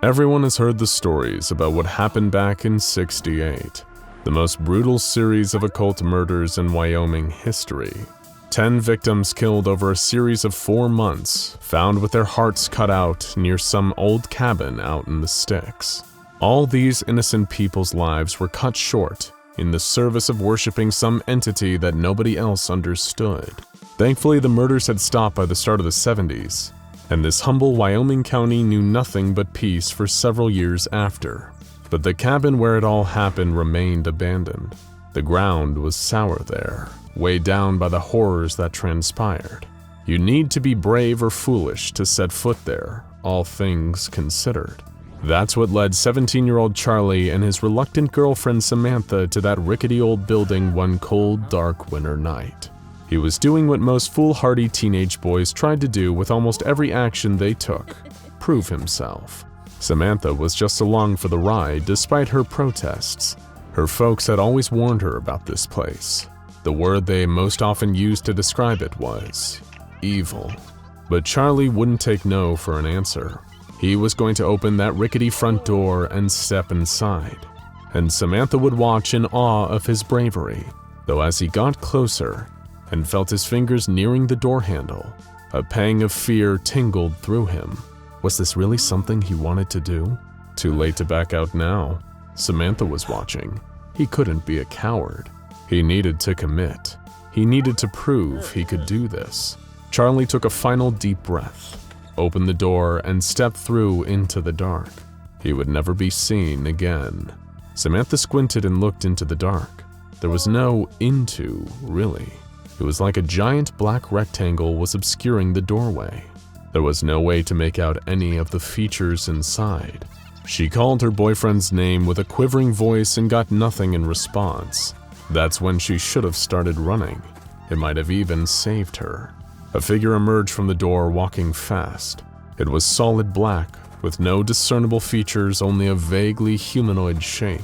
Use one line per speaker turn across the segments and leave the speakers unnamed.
Everyone has heard the stories about what happened back in '68, the most brutal series of occult murders in Wyoming history. 10 victims killed over a series of 4 months, found with their hearts cut out near some old cabin out in the sticks. All these innocent people's lives were cut short in the service of worshiping some entity that nobody else understood. Thankfully, the murders had stopped by the start of the '70s, and this humble Wyoming county knew nothing but peace for several years after. But the cabin where it all happened remained abandoned. The ground was sour there, weighed down by the horrors that transpired. You need to be brave or foolish to set foot there, all things considered. That's what led 17-year-old Charlie and his reluctant girlfriend Samantha to that rickety old building one cold, dark winter night. He was doing what most foolhardy teenage boys tried to do with almost every action they took: prove himself. Samantha was just along for the ride despite her protests. Her folks had always warned her about this place. The word they most often used to describe it was evil. But Charlie wouldn't take no for an answer. He was going to open that rickety front door and step inside. And Samantha would watch in awe of his bravery, though as he got closer and felt his fingers nearing the door handle, a pang of fear tingled through him. Was this really something he wanted to do? Too late to back out now. Samantha was watching. He couldn't be a coward. He needed to commit. He needed to prove he could do this. Charlie took a final deep breath, opened the door, and stepped through into the dark. He would never be seen again. Samantha squinted and looked into the dark. There was no into, really. It was like a giant black rectangle was obscuring the doorway. There was no way to make out any of the features inside. She called her boyfriend's name with a quivering voice and got nothing in response. That's when she should have started running. It might have even saved her. A figure emerged from the door, walking fast. It was solid black, with no discernible features, only a vaguely humanoid shape.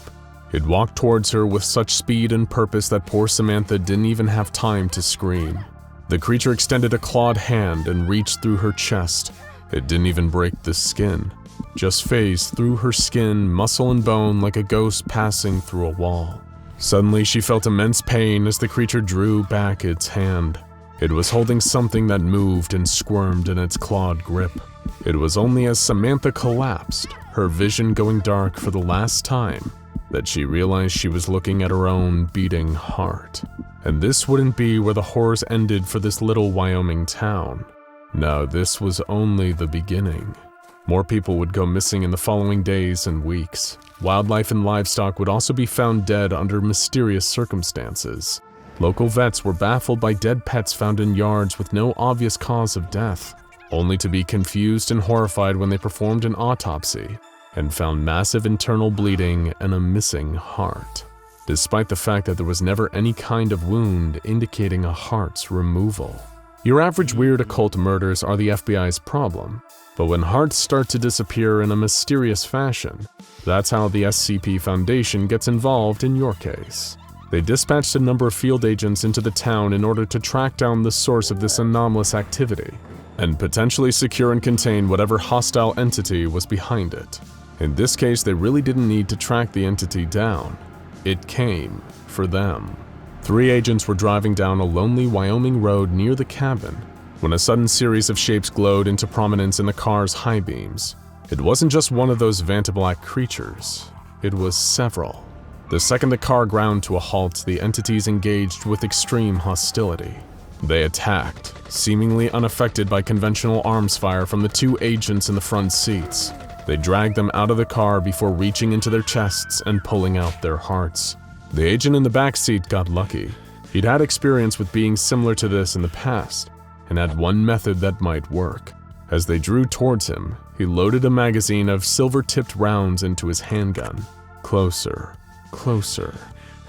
It walked towards her with such speed and purpose that poor Samantha didn't even have time to scream. The creature extended a clawed hand and reached through her chest. It didn't even break the skin, just phased through her skin, muscle and bone, like a ghost passing through a wall. Suddenly, she felt immense pain as the creature drew back its hand. It was holding something that moved and squirmed in its clawed grip. It was only as Samantha collapsed, her vision going dark for the last time, that she realized she was looking at her own beating heart. And this wouldn't be where the horrors ended for this little Wyoming town. No, this was only the beginning. More people would go missing in the following days and weeks. Wildlife and livestock would also be found dead under mysterious circumstances. Local vets were baffled by dead pets found in yards with no obvious cause of death, only to be confused and horrified when they performed an autopsy and found massive internal bleeding and a missing heart, despite the fact that there was never any kind of wound indicating a heart's removal. Your average weird occult murders are the FBI's problem, but when hearts start to disappear in a mysterious fashion, that's how the SCP Foundation gets involved in your case. They dispatched a number of field agents into the town in order to track down the source of this anomalous activity and potentially secure and contain whatever hostile entity was behind it. In this case, they really didn't need to track the entity down. It came for them. 3 agents were driving down a lonely Wyoming road near the cabin when a sudden series of shapes glowed into prominence in the car's high beams. It wasn't just one of those Vantablack creatures. It was several. The second the car ground to a halt, the entities engaged with extreme hostility. They attacked, seemingly unaffected by conventional arms fire from the 2 agents in the front seats. They dragged them out of the car before reaching into their chests and pulling out their hearts. The agent in the back seat got lucky. He'd had experience with beings similar to this in the past, and had one method that might work. As they drew towards him, he loaded a magazine of silver-tipped rounds into his handgun. Closer, closer.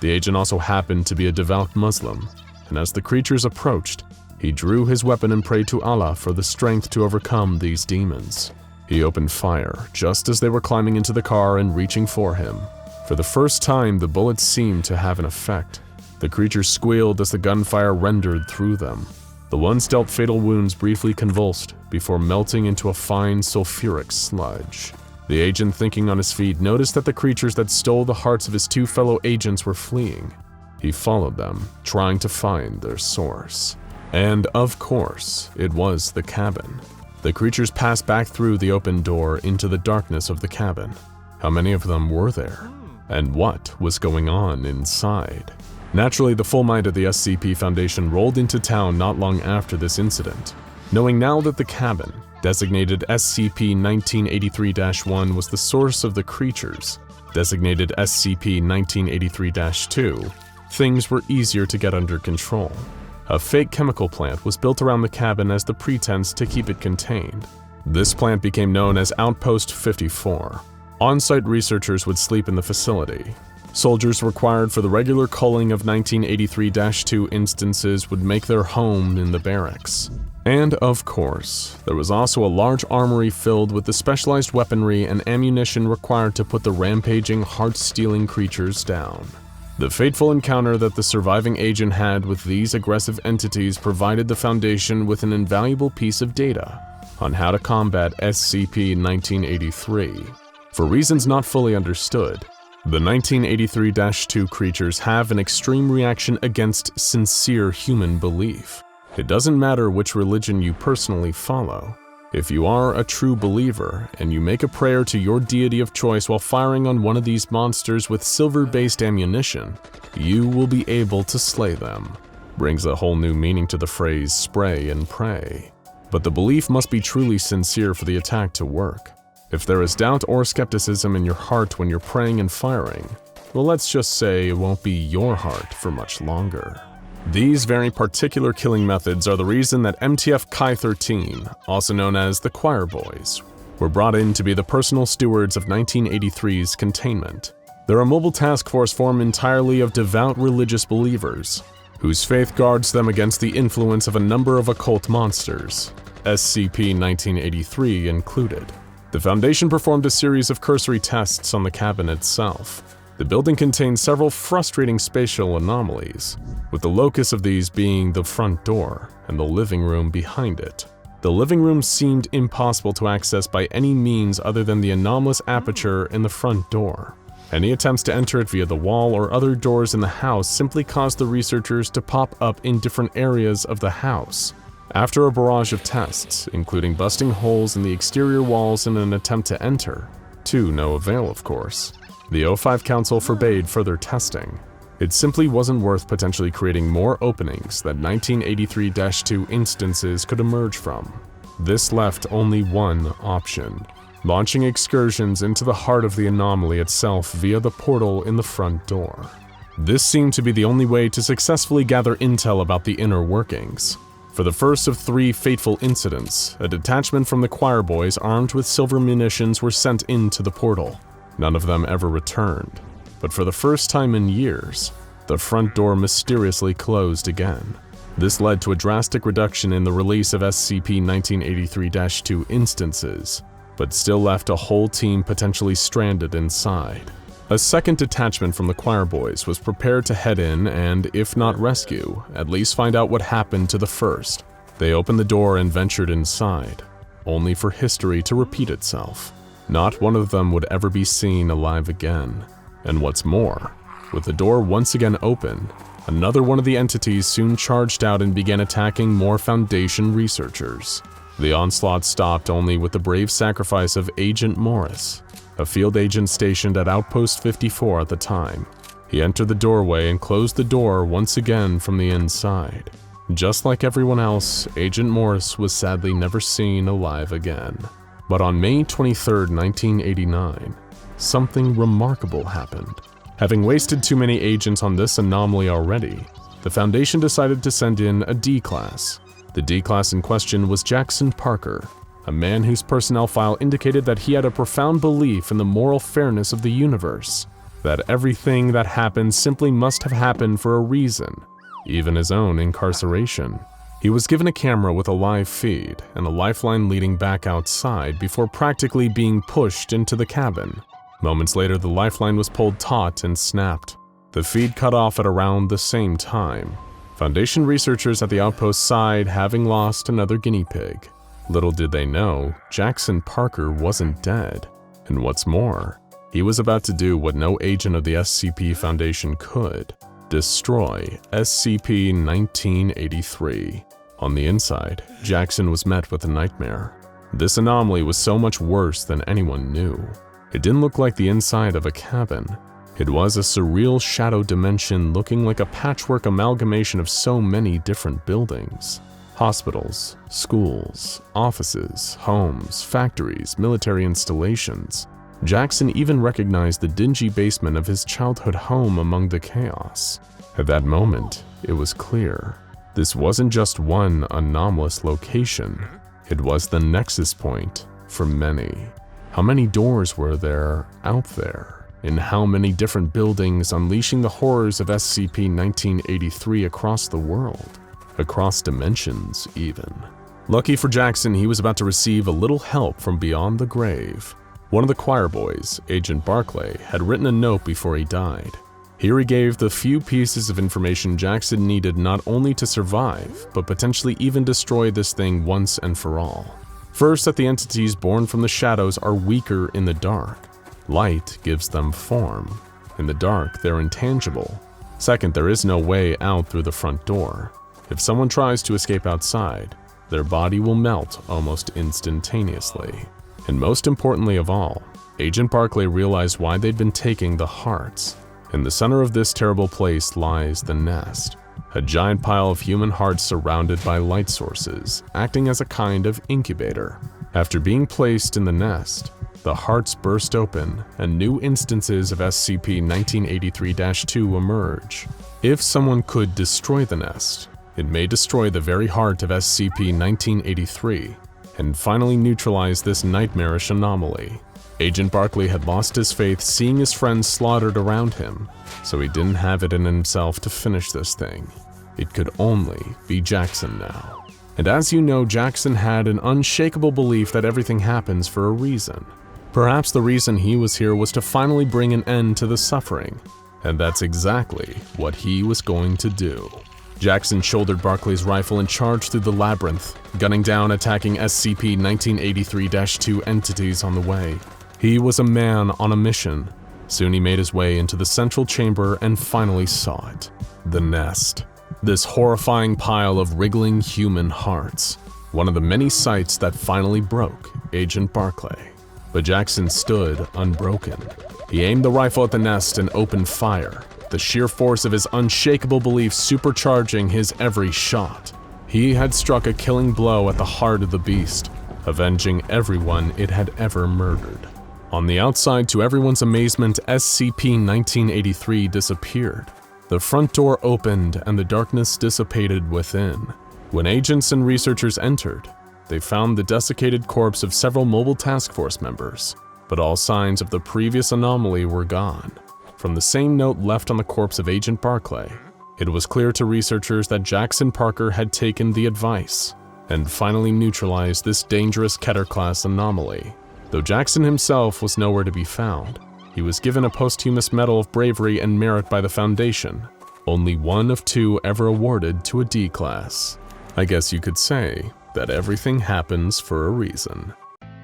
The agent also happened to be a devout Muslim, and as the creatures approached, he drew his weapon and prayed to Allah for the strength to overcome these demons. He opened fire just as they were climbing into the car and reaching for him. For the first time, the bullets seemed to have an effect. The creatures squealed as the gunfire rendered through them. The ones dealt fatal wounds briefly convulsed before melting into a fine sulfuric sludge. The agent, thinking on his feet, noticed that the creatures that stole the hearts of his two fellow agents were fleeing. He followed them, trying to find their source. And of course, it was the cabin. The creatures passed back through the open door into the darkness of the cabin. How many of them were there? And what was going on inside? Naturally, the full mind of the SCP Foundation rolled into town not long after this incident. Knowing now that the cabin, designated SCP-1983-1, was the source of the creatures, designated SCP-1983-2, things were easier to get under control. A fake chemical plant was built around the cabin as the pretense to keep it contained. This plant became known as Outpost 54. On-site researchers would sleep in the facility. Soldiers required for the regular culling of 1983-2 instances would make their home in the barracks. And of course, there was also a large armory filled with the specialized weaponry and ammunition required to put the rampaging, heart-stealing creatures down. The fateful encounter that the surviving agent had with these aggressive entities provided the Foundation with an invaluable piece of data on how to combat SCP-1983. For reasons not fully understood, the 1983-2 creatures have an extreme reaction against sincere human belief. It doesn't matter which religion you personally follow. If you are a true believer and you make a prayer to your deity of choice while firing on one of these monsters with silver-based ammunition, you will be able to slay them. Brings a whole new meaning to the phrase spray and pray. But the belief must be truly sincere for the attack to work. If there is doubt or skepticism in your heart when you're praying and firing, well, let's just say it won't be your heart for much longer. These very particular killing methods are the reason that MTF Chi-13, also known as the Choir Boys, were brought in to be the personal stewards of 1983's containment. They're a mobile task force formed entirely of devout religious believers, whose faith guards them against the influence of a number of occult monsters, SCP-1983 included. The Foundation performed a series of cursory tests on the cabin itself. The building contained several frustrating spatial anomalies, with the locus of these being the front door and the living room behind it. The living room seemed impossible to access by any means other than the anomalous aperture in the front door. Any attempts to enter it via the wall or other doors in the house simply caused the researchers to pop up in different areas of the house. After a barrage of tests, including busting holes in the exterior walls in an attempt to enter, to no avail of course, the O5 Council forbade further testing. It simply wasn't worth potentially creating more openings that 1983-2 instances could emerge from. This left only one option: launching excursions into the heart of the anomaly itself via the portal in the front door. This seemed to be the only way to successfully gather intel about the inner workings. For the first of 3 fateful incidents, a detachment from the Choir Boys armed with silver munitions were sent into the portal. None of them ever returned. But for the first time in years, the front door mysteriously closed again. This led to a drastic reduction in the release of SCP-1983-2 instances, but still left a whole team potentially stranded inside. A second detachment from the Choir Boys was prepared to head in and, if not rescue, at least find out what happened to the first. They opened the door and ventured inside, only for history to repeat itself. Not one of them would ever be seen alive again. And what's more, with the door once again open, another one of the entities soon charged out and began attacking more Foundation researchers. The onslaught stopped only with the brave sacrifice of Agent Morris, a field agent stationed at Outpost 54 at the time. He entered the doorway and closed the door once again from the inside. Just like everyone else, Agent Morris was sadly never seen alive again. But on May 23, 1989, something remarkable happened. Having wasted too many agents on this anomaly already, the Foundation decided to send in a D-Class. The D-Class in question was Jackson Parker, a man whose personnel file indicated that he had a profound belief in the moral fairness of the universe, that everything that happened simply must have happened for a reason, even his own incarceration. He was given a camera with a live feed and a lifeline leading back outside before practically being pushed into the cabin. Moments later, the lifeline was pulled taut and snapped. The feed cut off at around the same time. Foundation researchers at the outpost sighed, having lost another guinea pig. Little did they know, Jackson Parker wasn't dead. And what's more, he was about to do what no agent of the SCP Foundation could: destroy SCP-1983. On the inside, Jackson was met with a nightmare. This anomaly was so much worse than anyone knew. It didn't look like the inside of a cabin. It was a surreal shadow dimension looking like a patchwork amalgamation of so many different buildings. Hospitals, schools, offices, homes, factories, military installations. Jackson even recognized the dingy basement of his childhood home among the chaos. At that moment, it was clear. This wasn't just one anomalous location. It was the nexus point for many. How many doors were there out there? In how many different buildings, unleashing the horrors of SCP-1983 across the world? Across dimensions, even. Lucky for Jackson, he was about to receive a little help from beyond the grave. One of the choir boys, Agent Barclay, had written a note before he died. Here he gave the few pieces of information Jackson needed not only to survive, but potentially even destroy this thing once and for all. First, that the entities born from the shadows are weaker in the dark. Light gives them form. In the dark, they're intangible. Second, there is no way out through the front door. If someone tries to escape outside, their body will melt almost instantaneously. And most importantly of all, Agent Barclay realized why they'd been taking the hearts. In the center of this terrible place lies the nest, a giant pile of human hearts surrounded by light sources, acting as a kind of incubator. After being placed in the nest, the hearts burst open and new instances of SCP-1983-2 emerge. If someone could destroy the nest, it may destroy the very heart of SCP-1983 and finally neutralize this nightmarish anomaly. Agent Barclay had lost his faith seeing his friends slaughtered around him, so he didn't have it in himself to finish this thing. It could only be Jackson now. And as you know, Jackson had an unshakable belief that everything happens for a reason. Perhaps the reason he was here was to finally bring an end to the suffering, and that's exactly what he was going to do. Jackson shouldered Barclay's rifle and charged through the labyrinth, gunning down attacking SCP-1983-2 entities on the way. He was a man on a mission. Soon he made his way into the central chamber and finally saw it. The nest. This horrifying pile of wriggling human hearts. One of the many sights that finally broke Agent Barclay. But Jackson stood unbroken. He aimed the rifle at the nest and opened fire, the sheer force of his unshakable belief supercharging his every shot. He had struck a killing blow at the heart of the beast, avenging everyone it had ever murdered. On the outside, to everyone's amazement, SCP-1983 disappeared. The front door opened and the darkness dissipated within. When agents and researchers entered, they found the desiccated corpse of several mobile task force members, but all signs of the previous anomaly were gone. From the same note left on the corpse of Agent Barclay, it was clear to researchers that Jackson Parker had taken the advice and finally neutralized this dangerous Keter-class anomaly. Though Jackson himself was nowhere to be found, he was given a posthumous Medal of Bravery and Merit by the Foundation, only one of two ever awarded to a D-class. I guess you could say that everything happens for a reason.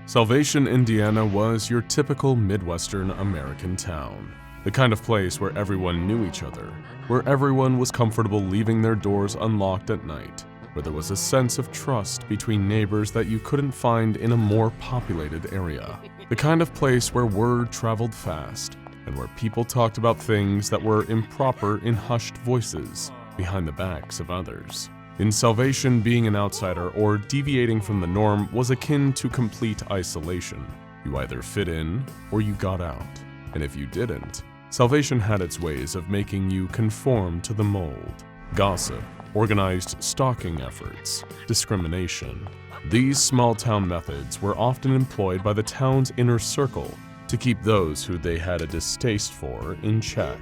Salvation, Indiana was your typical Midwestern American town. The kind of place where everyone knew each other, where everyone was comfortable leaving their doors unlocked at night, where there was a sense of trust between neighbors that you couldn't find in a more populated area. The kind of place where word traveled fast, and where people talked about things that were improper in hushed voices behind the backs of others. In Salvation, being an outsider or deviating from the norm was akin to complete isolation. You either fit in or you got out, and if you didn't, Salvation had its ways of making you conform to the mold. Gossip, organized stalking efforts, discrimination. These small-town methods were often employed by the town's inner circle to keep those who they had a distaste for in check.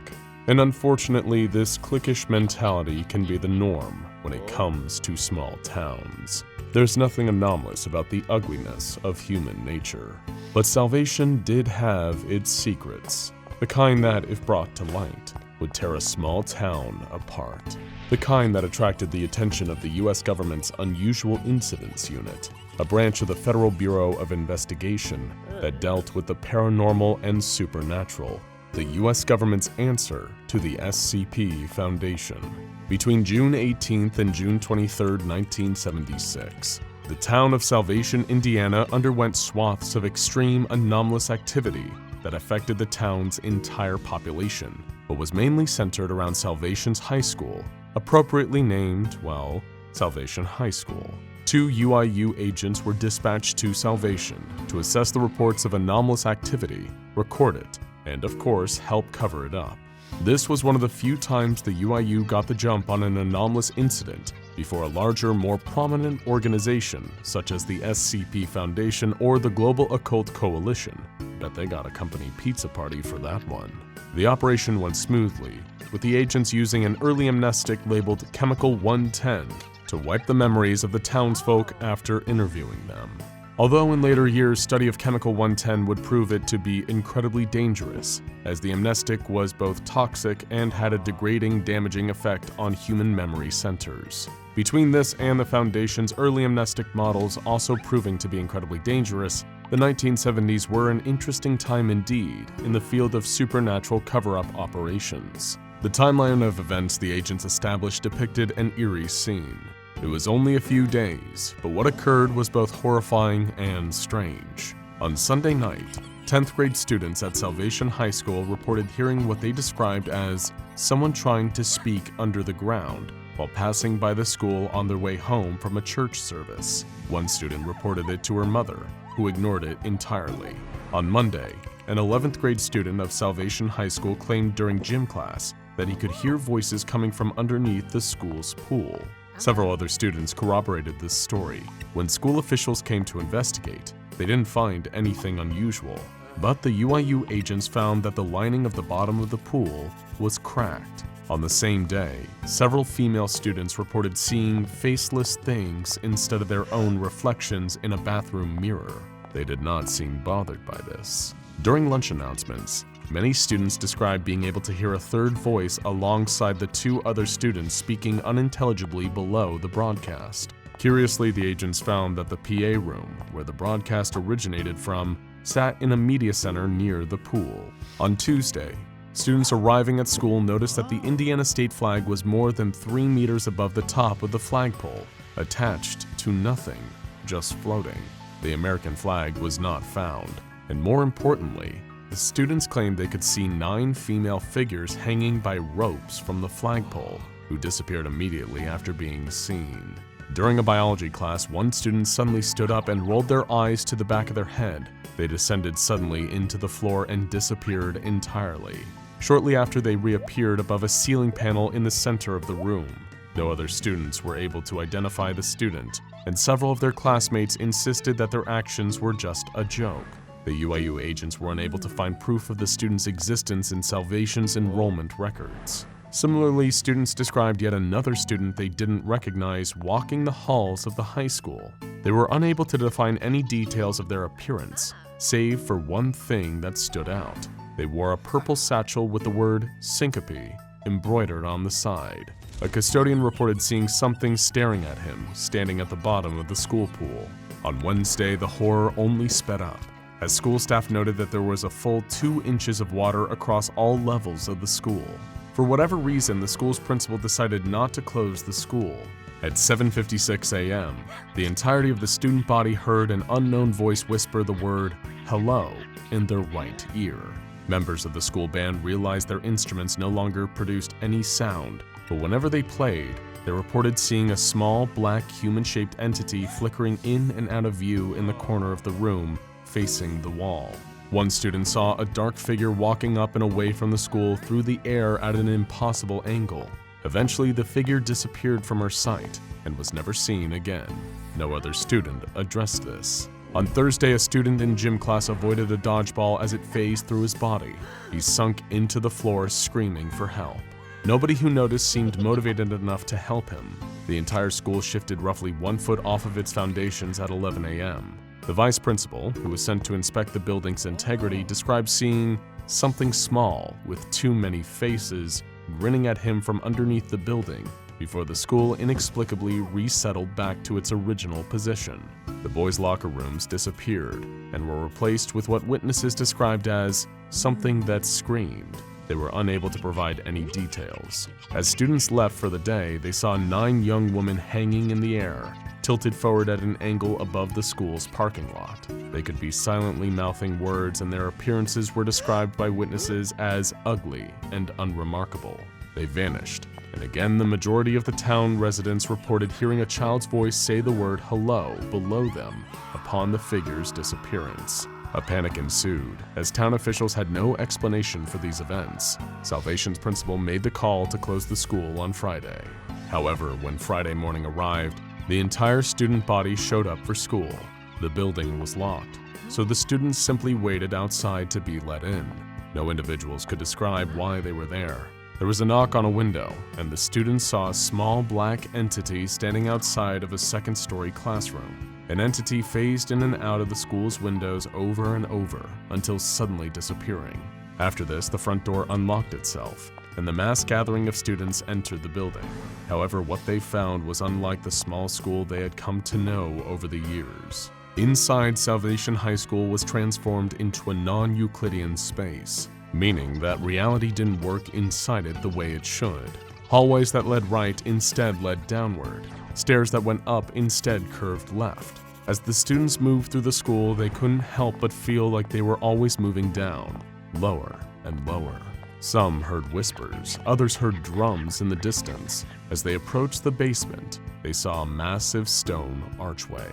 And unfortunately, this cliquish mentality can be the norm when it comes to small towns. There's nothing anomalous about the ugliness of human nature. But Salvation did have its secrets, the kind that, if brought to light, would tear a small town apart. the kind that attracted the attention of the U.S. government's Unusual Incidents Unit, a branch of the Federal Bureau of Investigation that dealt with the paranormal and supernatural, the U.S. government's answer to the SCP Foundation. Between June 18th and June 23, 1976, the town of Salvation, Indiana underwent swaths of extreme anomalous activity that affected the town's entire population, but was mainly centered around Salvation's high school, appropriately named, well, Salvation High School. 2 UIU agents were dispatched to Salvation to assess the reports of anomalous activity, record it, and of course help cover it up. This was one of the few times the UIU got the jump on an anomalous incident before a larger, more prominent organization such as the SCP Foundation or the Global Occult Coalition. Bet they got a company pizza party for that one. The operation went smoothly, with the agents using an early amnestic labeled Chemical 110 to wipe the memories of the townsfolk after interviewing them. Although in later years, study of Chemical 110 would prove it to be incredibly dangerous, as the amnestic was both toxic and had a degrading, damaging effect on human memory centers. Between this and the Foundation's early amnestic models also proving to be incredibly dangerous, the 1970s were an interesting time indeed in the field of supernatural cover-up operations. The timeline of events the agents established depicted an eerie scene. It was only a few days, but what occurred was both horrifying and strange. On Sunday night, 10th grade students at Salvation High School reported hearing what they described as someone trying to speak under the ground while passing by the school on their way home from a church service. One student reported it to her mother, who ignored it entirely. On Monday, an 11th grade student of Salvation High School claimed during gym class that he could hear voices coming from underneath the school's pool. Several other students corroborated this story. When school officials came to investigate, they didn't find anything unusual, but the UIU agents found that the lining of the bottom of the pool was cracked. On the same day, several female students reported seeing faceless things instead of their own reflections in a bathroom mirror. They did not seem bothered by this. During lunch announcements, many students described being able to hear a third voice alongside the 2 other students speaking unintelligibly below the broadcast. Curiously, the agents found that the PA room, where the broadcast originated from, sat in a media center near the pool. On Tuesday, students arriving at school noticed that the Indiana state flag was more than 3 meters above the top of the flagpole, attached to nothing, just floating. The American flag was not found, and more importantly, the students claimed they could see 9 female figures hanging by ropes from the flagpole, who disappeared immediately after being seen. During a biology class, one student suddenly stood up and rolled their eyes to the back of their head. They descended suddenly into the floor and disappeared entirely. Shortly after, they reappeared above a ceiling panel in the center of the room. No other students were able to identify the student, and several of their classmates insisted that their actions were just a joke. The UIU agents were unable to find proof of the student's existence in Salvation's enrollment records. Similarly, students described yet another student they didn't recognize walking the halls of the high school. They were unable to define any details of their appearance, save for one thing that stood out. They wore a purple satchel with the word syncope embroidered on the side. A custodian reported seeing something staring at him, standing at the bottom of the school pool. On Wednesday, the horror only sped up, as school staff noted that there was a full 2 inches of water across all levels of the school. For whatever reason, the school's principal decided not to close the school. At 7:56 a.m., the entirety of the student body heard an unknown voice whisper the word "hello" in their right ear. Members of the school band realized their instruments no longer produced any sound, but whenever they played, they reported seeing a small, black, human-shaped entity flickering in and out of view in the corner of the room, facing the wall. One student saw a dark figure walking up and away from the school through the air at an impossible angle. Eventually, the figure disappeared from her sight and was never seen again. No other student addressed this. On Thursday, a student in gym class avoided a dodgeball as it phased through his body. He sunk into the floor, screaming for help. Nobody who noticed seemed motivated enough to help him. The entire school shifted roughly 1 foot off of its foundations at 11 a.m. The vice principal, who was sent to inspect the building's integrity, described seeing something small with too many faces grinning at him from underneath the building before the school inexplicably resettled back to its original position. The boys' locker rooms disappeared and were replaced with what witnesses described as something that screamed. They were unable to provide any details. As students left for the day, they saw 9 young women hanging in the air, tilted forward at an angle above the school's parking lot. They could be silently mouthing words, and their appearances were described by witnesses as ugly and unremarkable. They vanished, and again the majority of the town residents reported hearing a child's voice say the word hello below them upon the figure's disappearance. A panic ensued, as town officials had no explanation for these events. Salvation's principal made the call to close the school on Friday. However, when Friday morning arrived, the entire student body showed up for school. The building was locked, so the students simply waited outside to be let in. No individuals could describe why they were there. There was a knock on a window, and the students saw a small black entity standing outside of a second-story classroom. An entity phased in and out of the school's windows over and over until suddenly disappearing. After this, the front door unlocked itself, and the mass gathering of students entered the building. However, what they found was unlike the small school they had come to know over the years. Inside, Salvation High School was transformed into a non-Euclidean space, meaning that reality didn't work inside it the way it should. Hallways that led right instead led downward. Stairs that went up instead curved left. As the students moved through the school, they couldn't help but feel like they were always moving down, lower and lower. Some heard whispers, others heard drums in the distance. As they approached the basement, they saw a massive stone archway.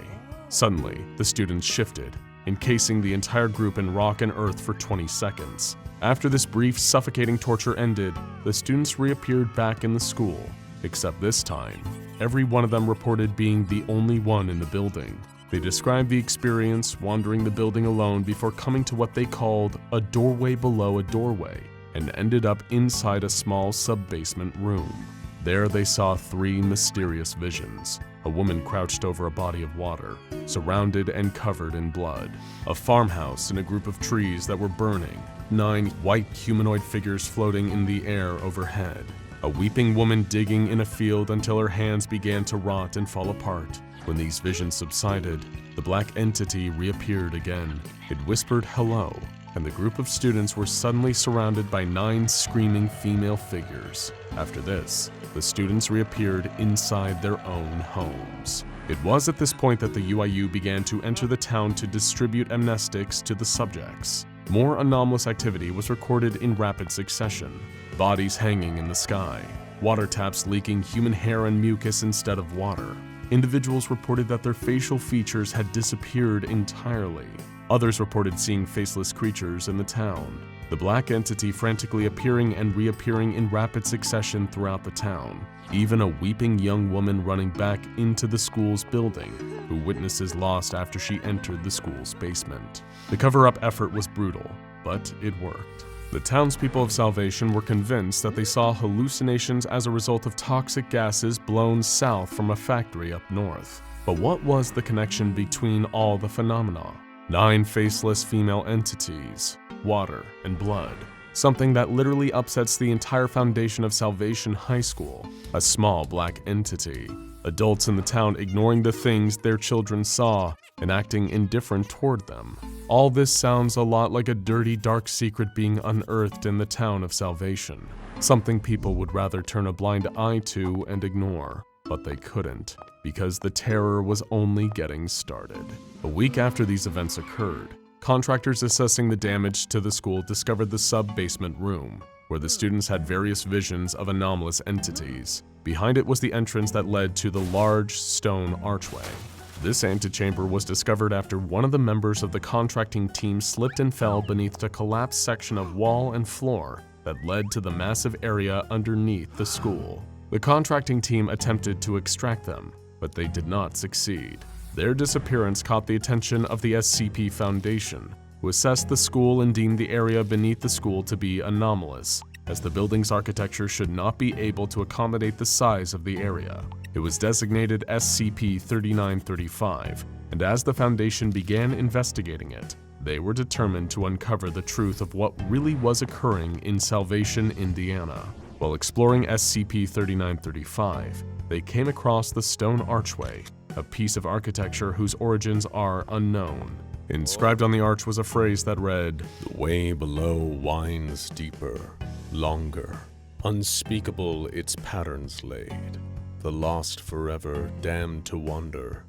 Suddenly, the students shifted, encasing the entire group in rock and earth for 20 seconds. After this brief, suffocating torture ended, the students reappeared back in the school, except this time, every one of them reported being the only one in the building. They described the experience wandering the building alone before coming to what they called a doorway below a doorway, and ended up inside a small sub-basement room. There they saw 3 mysterious visions. A woman crouched over a body of water, surrounded and covered in blood. A farmhouse and a group of trees that were burning. 9 white humanoid figures floating in the air overhead. A weeping woman digging in a field until her hands began to rot and fall apart. When these visions subsided, the black entity reappeared again. It whispered hello, and the group of students were suddenly surrounded by 9 screaming female figures. After this, the students reappeared inside their own homes. It was at this point that the UIU began to enter the town to distribute amnestics to the subjects. More anomalous activity was recorded in rapid succession. Bodies hanging in the sky, water taps leaking human hair and mucus instead of water. Individuals reported that their facial features had disappeared entirely. Others reported seeing faceless creatures in the town. The black entity frantically appearing and reappearing in rapid succession throughout the town. Even a weeping young woman running back into the school's building, who witnesses lost after she entered the school's basement. The cover-up effort was brutal, but it worked. The townspeople of Salvation were convinced that they saw hallucinations as a result of toxic gases blown south from a factory up north. But what was the connection between all the phenomena? 9 faceless female entities, water, and blood. Something that literally upsets the entire foundation of Salvation High School. A small black entity. Adults in the town ignoring the things their children saw and acting indifferent toward them. All this sounds a lot like a dirty, dark secret being unearthed in the town of Salvation. Something people would rather turn a blind eye to and ignore. But they couldn't, because the terror was only getting started. A week after these events occurred, contractors assessing the damage to the school discovered the sub-basement room, where the students had various visions of anomalous entities. Behind it was the entrance that led to the large stone archway. This antechamber was discovered after one of the members of the contracting team slipped and fell beneath a collapsed section of wall and floor that led to the massive area underneath the school. The contracting team attempted to extract them, but they did not succeed. Their disappearance caught the attention of the SCP Foundation, who assessed the school and deemed the area beneath the school to be anomalous, as the building's architecture should not be able to accommodate the size of the area. It was designated SCP-3935, and as the Foundation began investigating it, they were determined to uncover the truth of what really was occurring in Salvation, Indiana. While exploring SCP-3935, they came across the stone archway, a piece of architecture whose origins are unknown. Inscribed on the arch was a phrase that read, "The way below winds deeper, longer, unspeakable its patterns laid, the lost forever damned to wander,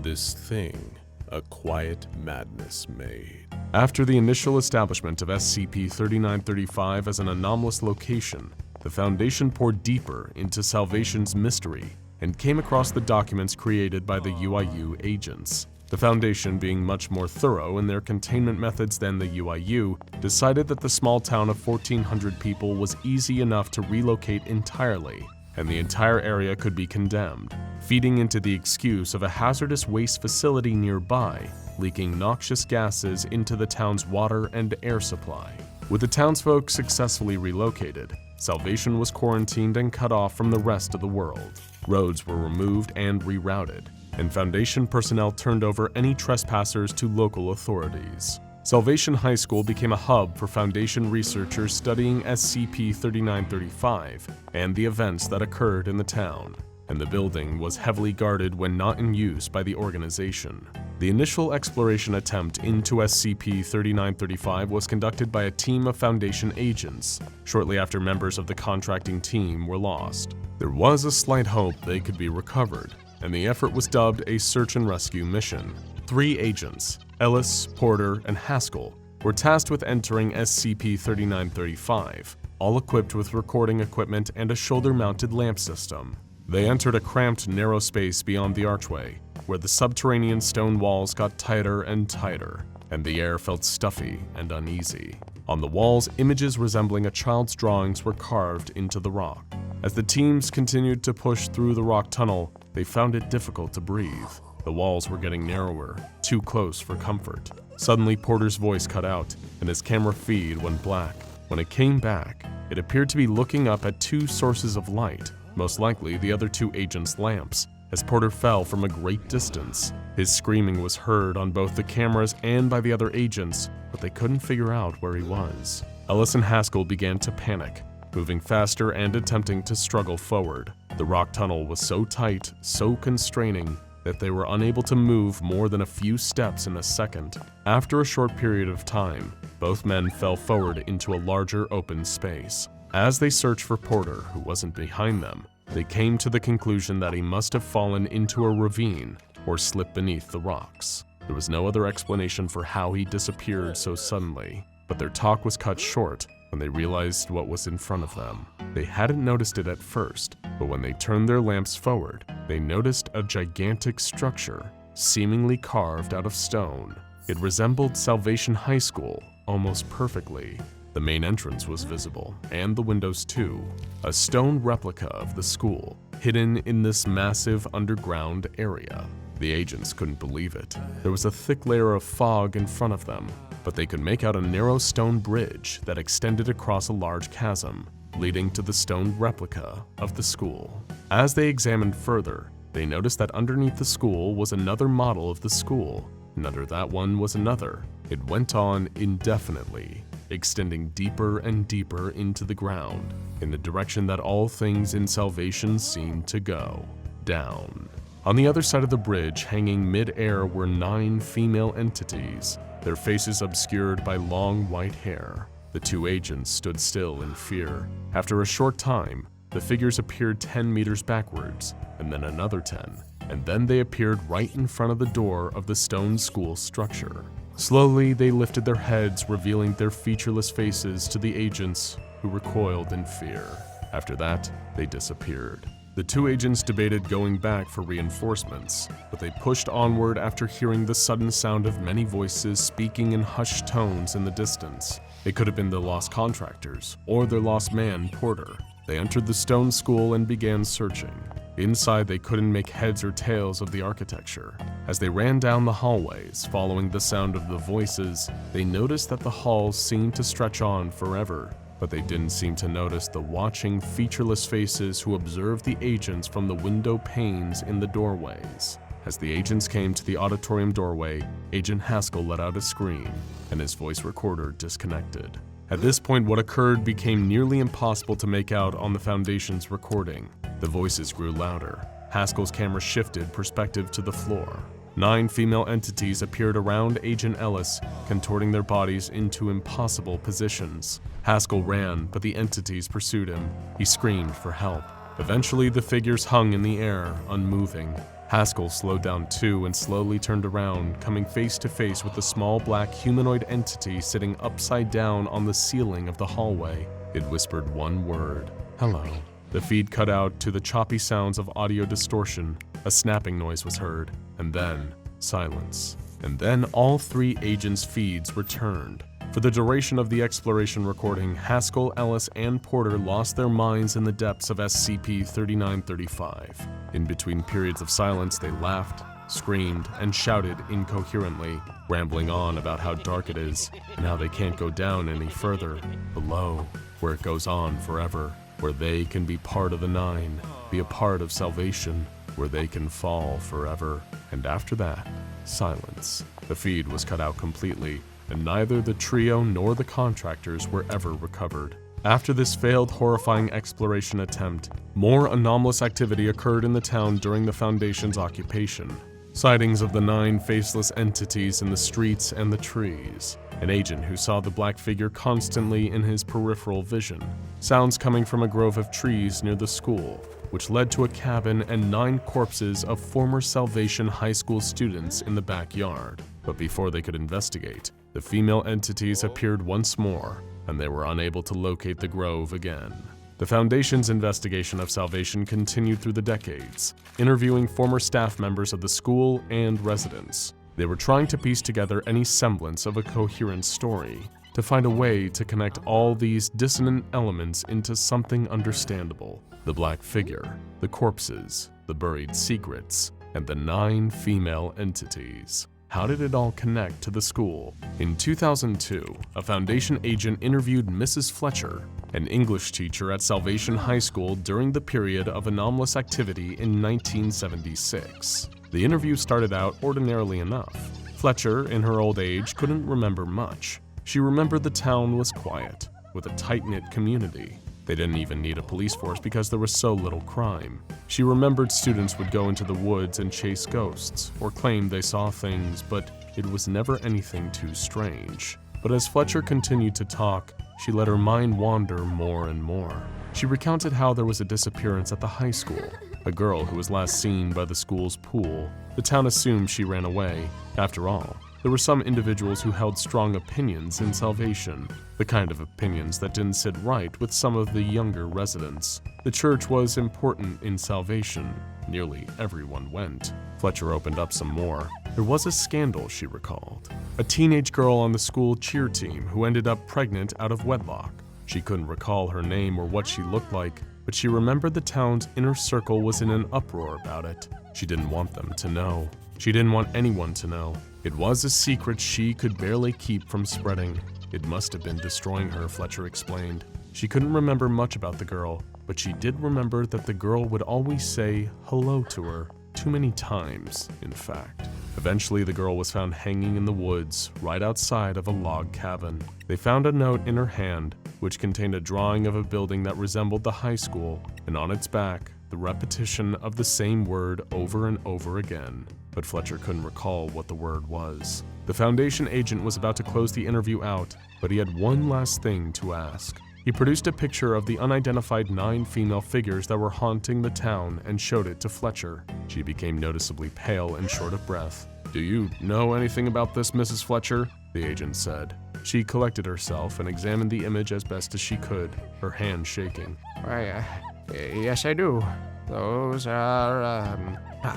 this thing a quiet madness made." After the initial establishment of SCP-3935 as an anomalous location, the Foundation poured deeper into Salvation's mystery and came across the documents created by the UIU agents. The Foundation, being much more thorough in their containment methods than the UIU, decided that the small town of 1,400 people was easy enough to relocate entirely, and the entire area could be condemned, feeding into the excuse of a hazardous waste facility nearby, leaking noxious gases into the town's water and air supply. With the townsfolk successfully relocated, Salvation was quarantined and cut off from the rest of the world. Roads were removed and rerouted, and Foundation personnel turned over any trespassers to local authorities. Salvation High School became a hub for Foundation researchers studying SCP-3935 and the events that occurred in the town, and the building was heavily guarded when not in use by the organization. The initial exploration attempt into SCP-3935 was conducted by a team of Foundation agents, shortly after members of the contracting team were lost. There was a slight hope they could be recovered, and the effort was dubbed a search and rescue mission. 3 agents, Ellis, Porter, and Haskell, were tasked with entering SCP-3935, all equipped with recording equipment and a shoulder-mounted lamp system. They entered a cramped, narrow space beyond the archway, where the subterranean stone walls got tighter and tighter, and the air felt stuffy and uneasy. On the walls, images resembling a child's drawings were carved into the rock. As the teams continued to push through the rock tunnel, they found it difficult to breathe. The walls were getting narrower, too close for comfort. Suddenly, Porter's voice cut out, and his camera feed went black. When it came back, it appeared to be looking up at 2 sources of light, most likely the other 2 agents' lamps, as Porter fell from a great distance. His screaming was heard on both the cameras and by the other agents, but they couldn't figure out where he was. Ellis and Haskell began to panic, moving faster and attempting to struggle forward. The rock tunnel was so tight, so constraining, that they were unable to move more than a few steps in a second. After a short period of time, both men fell forward into a larger open space. As they searched for Porter, who wasn't behind them, they came to the conclusion that he must have fallen into a ravine or slipped beneath the rocks. There was no other explanation for how he disappeared so suddenly, but their talk was cut short when they realized what was in front of them. They hadn't noticed it at first, but when they turned their lamps forward, they noticed a gigantic structure, seemingly carved out of stone. It resembled Salvation High School almost perfectly. The main entrance was visible, and the windows too, a stone replica of the school, hidden in this massive underground area. The agents couldn't believe it. There was a thick layer of fog in front of them, but they could make out a narrow stone bridge that extended across a large chasm, leading to the stone replica of the school. As they examined further, they noticed that underneath the school was another model of the school, and under that one was another. It went on indefinitely, extending deeper and deeper into the ground, in the direction that all things in Salvation seemed to go, down. On the other side of the bridge, hanging mid-air, were 9 female entities, their faces obscured by long white hair. The 2 agents stood still in fear. After a short time, the figures appeared 10 meters backwards, and then another 10, and then they appeared right in front of the door of the stone school structure. Slowly, they lifted their heads, revealing their featureless faces to the agents, who recoiled in fear. After that, they disappeared. The 2 agents debated going back for reinforcements, but they pushed onward after hearing the sudden sound of many voices speaking in hushed tones in the distance. It could have been the lost contractors, or their lost man, Porter. They entered the stone school and began searching. Inside, they couldn't make heads or tails of the architecture. As they ran down the hallways, following the sound of the voices, they noticed that the halls seemed to stretch on forever, but they didn't seem to notice the watching, featureless faces who observed the agents from the window panes in the doorways. As the agents came to the auditorium doorway, Agent Haskell let out a scream, and his voice recorder disconnected. At this point, what occurred became nearly impossible to make out on the Foundation's recording. The voices grew louder. Haskell's camera shifted perspective to the floor. 9 female entities appeared around Agent Ellis, contorting their bodies into impossible positions. Haskell ran, but the entities pursued him. He screamed for help. Eventually, the figures hung in the air, unmoving. Haskell slowed down too and slowly turned around, coming face to face with a small black humanoid entity sitting upside down on the ceiling of the hallway. It whispered one word: "Hello." The feed cut out to the choppy sounds of audio distortion. A snapping noise was heard, and then silence. And then all 3 agents' feeds returned. For the duration of the exploration recording, Haskell, Ellis, and Porter lost their minds in the depths of SCP-3935. In between periods of silence, they laughed, screamed, and shouted incoherently, rambling on about how dark it is and how they can't go down any further, below, where it goes on forever, where they can be part of the 9, be a part of salvation, where they can fall forever. And after that, silence. The feed was cut out completely, and neither the trio nor the contractors were ever recovered. After this failed, horrifying exploration attempt, more anomalous activity occurred in the town during the Foundation's occupation. Sightings of the 9 faceless entities in the streets and the trees. An agent who saw the black figure constantly in his peripheral vision. Sounds coming from a grove of trees near the school, which led to a cabin and 9 corpses of former Salvation High School students in the backyard. But before they could investigate, the female entities appeared once more, and they were unable to locate the grove again. The Foundation's investigation of Salvation continued through the decades, interviewing former staff members of the school and residents. They were trying to piece together any semblance of a coherent story, to find a way to connect all these dissonant elements into something understandable. The black figure, the corpses, the buried secrets, and the 9 female entities. How did it all connect to the school? In 2002, a Foundation agent interviewed Mrs. Fletcher, an English teacher at Salvation High School during the period of anomalous activity in 1976. The interview started out ordinarily enough. Fletcher, in her old age, couldn't remember much. She remembered the town was quiet, with a tight-knit community. They didn't even need a police force because there was so little crime. She remembered students would go into the woods and chase ghosts, or claim they saw things, but it was never anything too strange. But as Fletcher continued to talk, she let her mind wander more and more. She recounted how there was a disappearance at the high school, a girl who was last seen by the school's pool. The town assumed she ran away. After all, there were some individuals who held strong opinions in Salvation, the kind of opinions that didn't sit right with some of the younger residents. The church was important in Salvation. Nearly everyone went. Fletcher opened up some more. There was a scandal, she recalled. A teenage girl on the school cheer team who ended up pregnant out of wedlock. She couldn't recall her name or what she looked like, but she remembered the town's inner circle was in an uproar about it. She didn't want them to know. She didn't want anyone to know. It was a secret she could barely keep from spreading. It must have been destroying her, Fletcher explained. She couldn't remember much about the girl, but she did remember that the girl would always say hello to her. Too many times, in fact. Eventually, the girl was found hanging in the woods, right outside of a log cabin. They found a note in her hand, which contained a drawing of a building that resembled the high school, and on its back, the repetition of the same word over and over again. But Fletcher couldn't recall what the word was. The Foundation agent was about to close the interview out, but he had one last thing to ask. He produced a picture of the unidentified 9 female figures that were haunting the town and showed it to Fletcher. She became noticeably pale and short of breath. "Do you know anything about this, Mrs. Fletcher?" the agent said. She collected herself and examined the image as best as she could, her hand shaking.
Why, yes I do. Those are,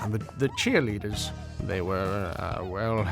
the cheerleaders. They were, well,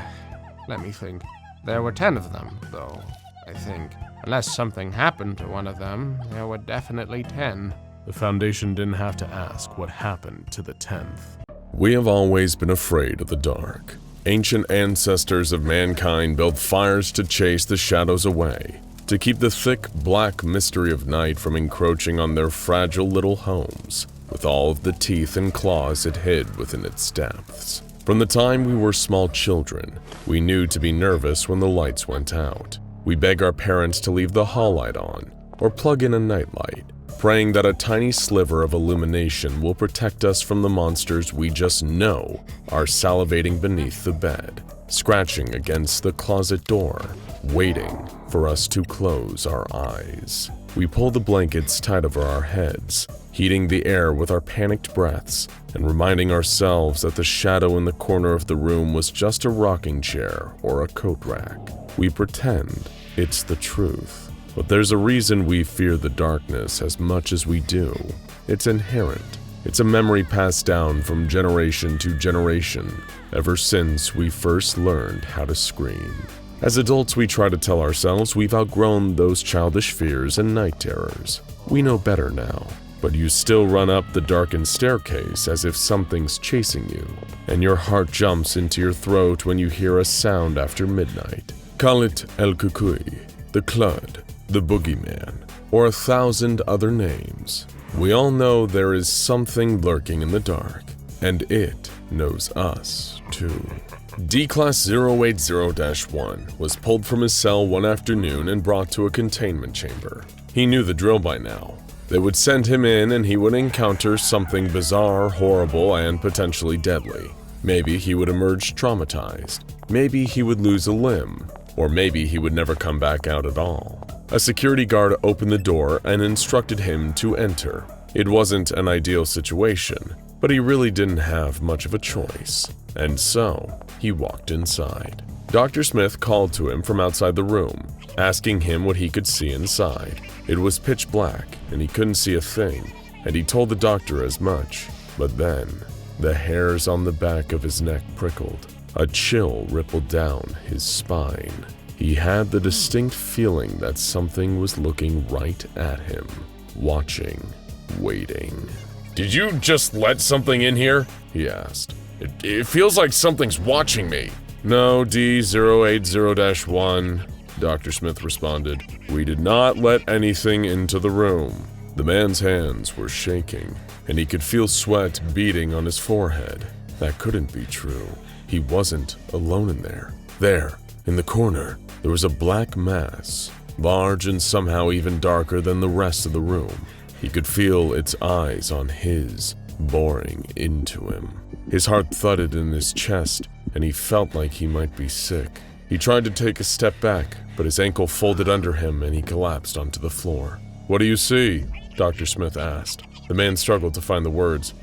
let me think. There were 10 of them, though, I think. Unless something happened to one of them, there were definitely 10.
The Foundation didn't have to ask what happened to the 10th.
We have always been afraid of the dark. Ancient ancestors of mankind built fires to chase the shadows away, to keep the thick, black mystery of night from encroaching on their fragile little homes, with all of the teeth and claws it hid within its depths. From the time we were small children, we knew to be nervous when the lights went out. We beg our parents to leave the hall light on or plug in a nightlight, praying that a tiny sliver of illumination will protect us from the monsters we just know are salivating beneath the bed, scratching against the closet door, waiting for us to close our eyes. We pull the blankets tight over our heads, heating the air with our panicked breaths and reminding ourselves that the shadow in the corner of the room was just a rocking chair or a coat rack. We pretend it's the truth. But there's a reason we fear the darkness as much as we do. It's inherent. It's a memory passed down from generation to generation, ever since we first learned how to scream. As adults, we try to tell ourselves we've outgrown those childish fears and night terrors. We know better now, but you still run up the darkened staircase as if something's chasing you, and your heart jumps into your throat when you hear a sound after midnight. Call it El Cucuy, the Clud, the Boogeyman, or 1,000 other names. We all know there is something lurking in the dark, and it knows us too. D-Class 080-1 was pulled from his cell one afternoon and brought to a containment chamber. He knew the drill by now. They would send him in and he would encounter something bizarre, horrible, and potentially deadly. Maybe he would emerge traumatized. Maybe he would lose a limb. Or maybe he would never come back out at all. A security guard opened the door and instructed him to enter. It wasn't an ideal situation, but he really didn't have much of a choice. And so, he walked inside. Dr. Smith called to him from outside the room, asking him what he could see inside. It was pitch black, and he couldn't see a thing, and he told the doctor as much. But then, the hairs on the back of his neck prickled. A chill rippled down his spine. He had the distinct feeling that something was looking right at him, watching, waiting. "Did you just let something in here?" he asked. It feels like something's watching me." "No, D080-1, Dr. Smith responded. "We did not let anything into the room." The man's hands were shaking, and he could feel sweat beading on his forehead. That couldn't be true. He wasn't alone in there. There, in the corner, there was a black mass, large and somehow even darker than the rest of the room. He could feel its eyes on his, boring into him. His heart thudded in his chest, and he felt like he might be sick. He tried to take a step back, but his ankle folded under him and he collapsed onto the floor. "What do you see?" Dr. Smith asked. The man struggled to find the words.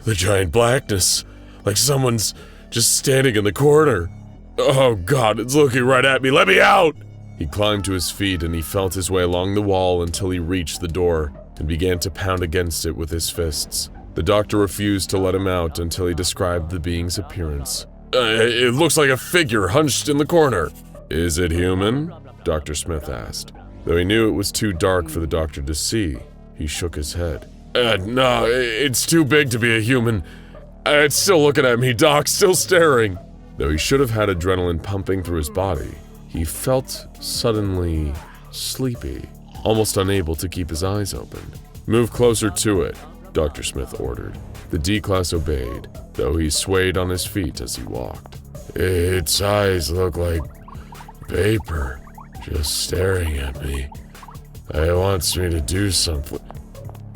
The giant blackness, like someone's just standing in the corner. Oh God, it's looking right at me, let me out!" He climbed to his feet and he felt his way along the wall until he reached the door and began to pound against it with his fists. The doctor refused to let him out until he described the being's appearance. It looks like a figure hunched in the corner." "Is it human?" Dr. Smith asked. Though he knew it was too dark for the doctor to see, he shook his head. No, it's too big to be a human. It's still looking at me, Doc, still staring." Though he should have had adrenaline pumping through his body, he felt suddenly sleepy, almost unable to keep his eyes open. "Move closer to it," Dr. Smith ordered. The D-Class obeyed, though he swayed on his feet as he walked. "Its eyes look like paper, just staring at me. It wants me to do something."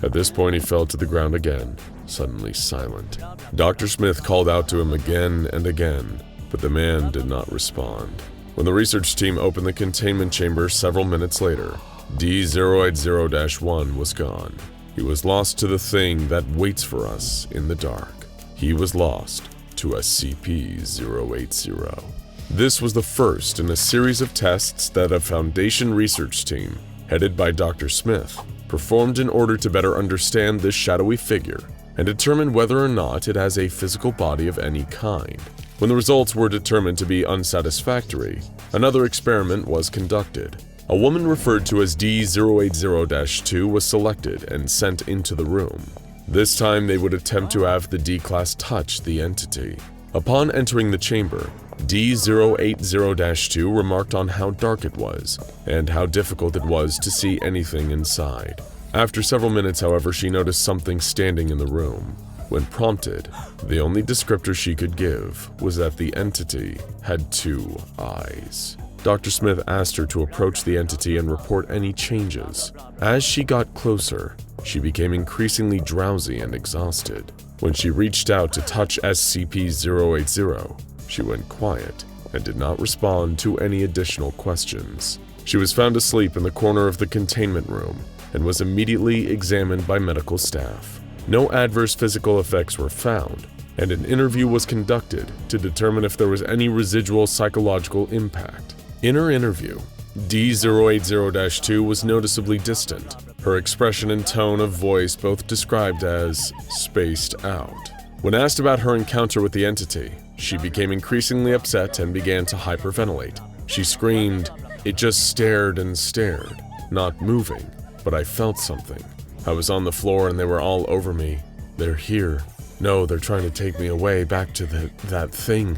At this point, he fell to the ground again, suddenly silent. Dr. Smith called out to him again and again, but the man did not respond. When the research team opened the containment chamber several minutes later, D080-1 was gone. He was lost to the thing that waits for us in the dark. He was lost to SCP-080. This was the first in a series of tests that a Foundation research team, headed by Dr. Smith, performed in order to better understand this shadowy figure and determine whether or not it has a physical body of any kind. When the results were determined to be unsatisfactory, another experiment was conducted. A woman referred to as D080-2 was selected and sent into the room. This time they would attempt to have the D-Class touch the entity. Upon entering the chamber, D080-2 remarked on how dark it was, and how difficult it was to see anything inside. After several minutes, however, she noticed something standing in the room. When prompted, the only descriptor she could give was that the entity had 2 eyes. Dr. Smith asked her to approach the entity and report any changes. As she got closer, she became increasingly drowsy and exhausted. When she reached out to touch SCP-080, she went quiet and did not respond to any additional questions. She was found asleep in the corner of the containment room and was immediately examined by medical staff. No adverse physical effects were found, and an interview was conducted to determine if there was any residual psychological impact. In her interview, D080-2 was noticeably distant. Her expression and tone of voice both described as spaced out. When asked about her encounter with the entity, she became increasingly upset and began to hyperventilate. She screamed, "It just stared and stared, not moving, but I felt something. I was on the floor and they were all over me. They're here. No, they're trying to take me away back to that thing.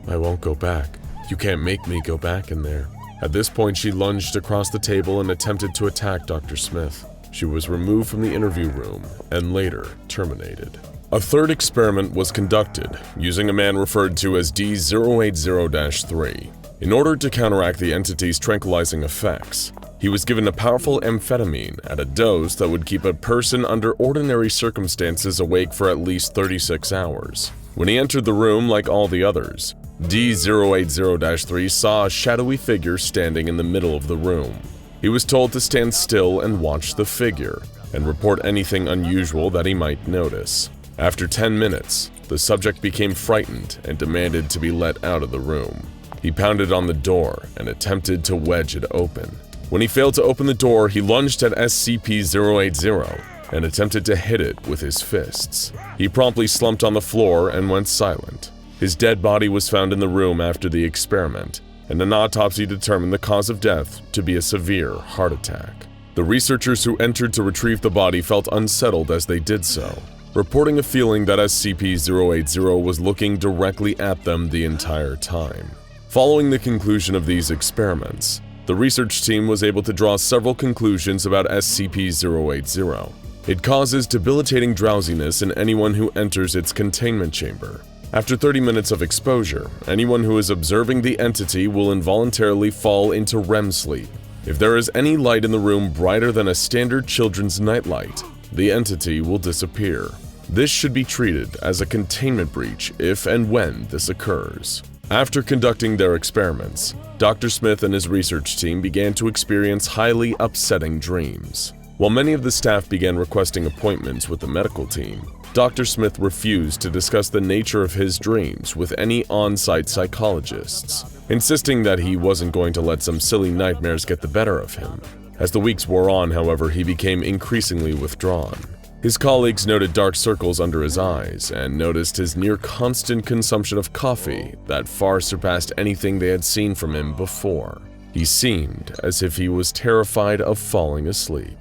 I won't go back. You can't make me go back in there." At this point, she lunged across the table and attempted to attack Dr. Smith. She was removed from the interview room and later terminated. A third experiment was conducted using a man referred to as D080-3. In order to counteract the entity's tranquilizing effects, he was given a powerful amphetamine at a dose that would keep a person under ordinary circumstances awake for at least 36 hours. When he entered the room like all the others, D080-3 saw a shadowy figure standing in the middle of the room. He was told to stand still and watch the figure, and report anything unusual that he might notice. After 10 minutes, the subject became frightened and demanded to be let out of the room. He pounded on the door and attempted to wedge it open. When he failed to open the door, he lunged at SCP-080 and attempted to hit it with his fists. He promptly slumped on the floor and went silent. His dead body was found in the room after the experiment, and an autopsy determined the cause of death to be a severe heart attack. The researchers who entered to retrieve the body felt unsettled as they did so, reporting a feeling that SCP-080 was looking directly at them the entire time. Following the conclusion of these experiments, the research team was able to draw several conclusions about SCP-080. It causes debilitating drowsiness in anyone who enters its containment chamber. After 30 minutes of exposure, anyone who is observing the entity will involuntarily fall into REM sleep. If there is any light in the room brighter than a standard children's nightlight, the entity will disappear. This should be treated as a containment breach if and when this occurs. After conducting their experiments, Dr. Smith and his research team began to experience highly upsetting dreams. While many of the staff began requesting appointments with the medical team, Dr. Smith refused to discuss the nature of his dreams with any on-site psychologists, insisting that he wasn't going to let some silly nightmares get the better of him. As the weeks wore on, however, he became increasingly withdrawn. His colleagues noted dark circles under his eyes and noticed his near-constant consumption of coffee that far surpassed anything they had seen from him before. He seemed as if he was terrified of falling asleep.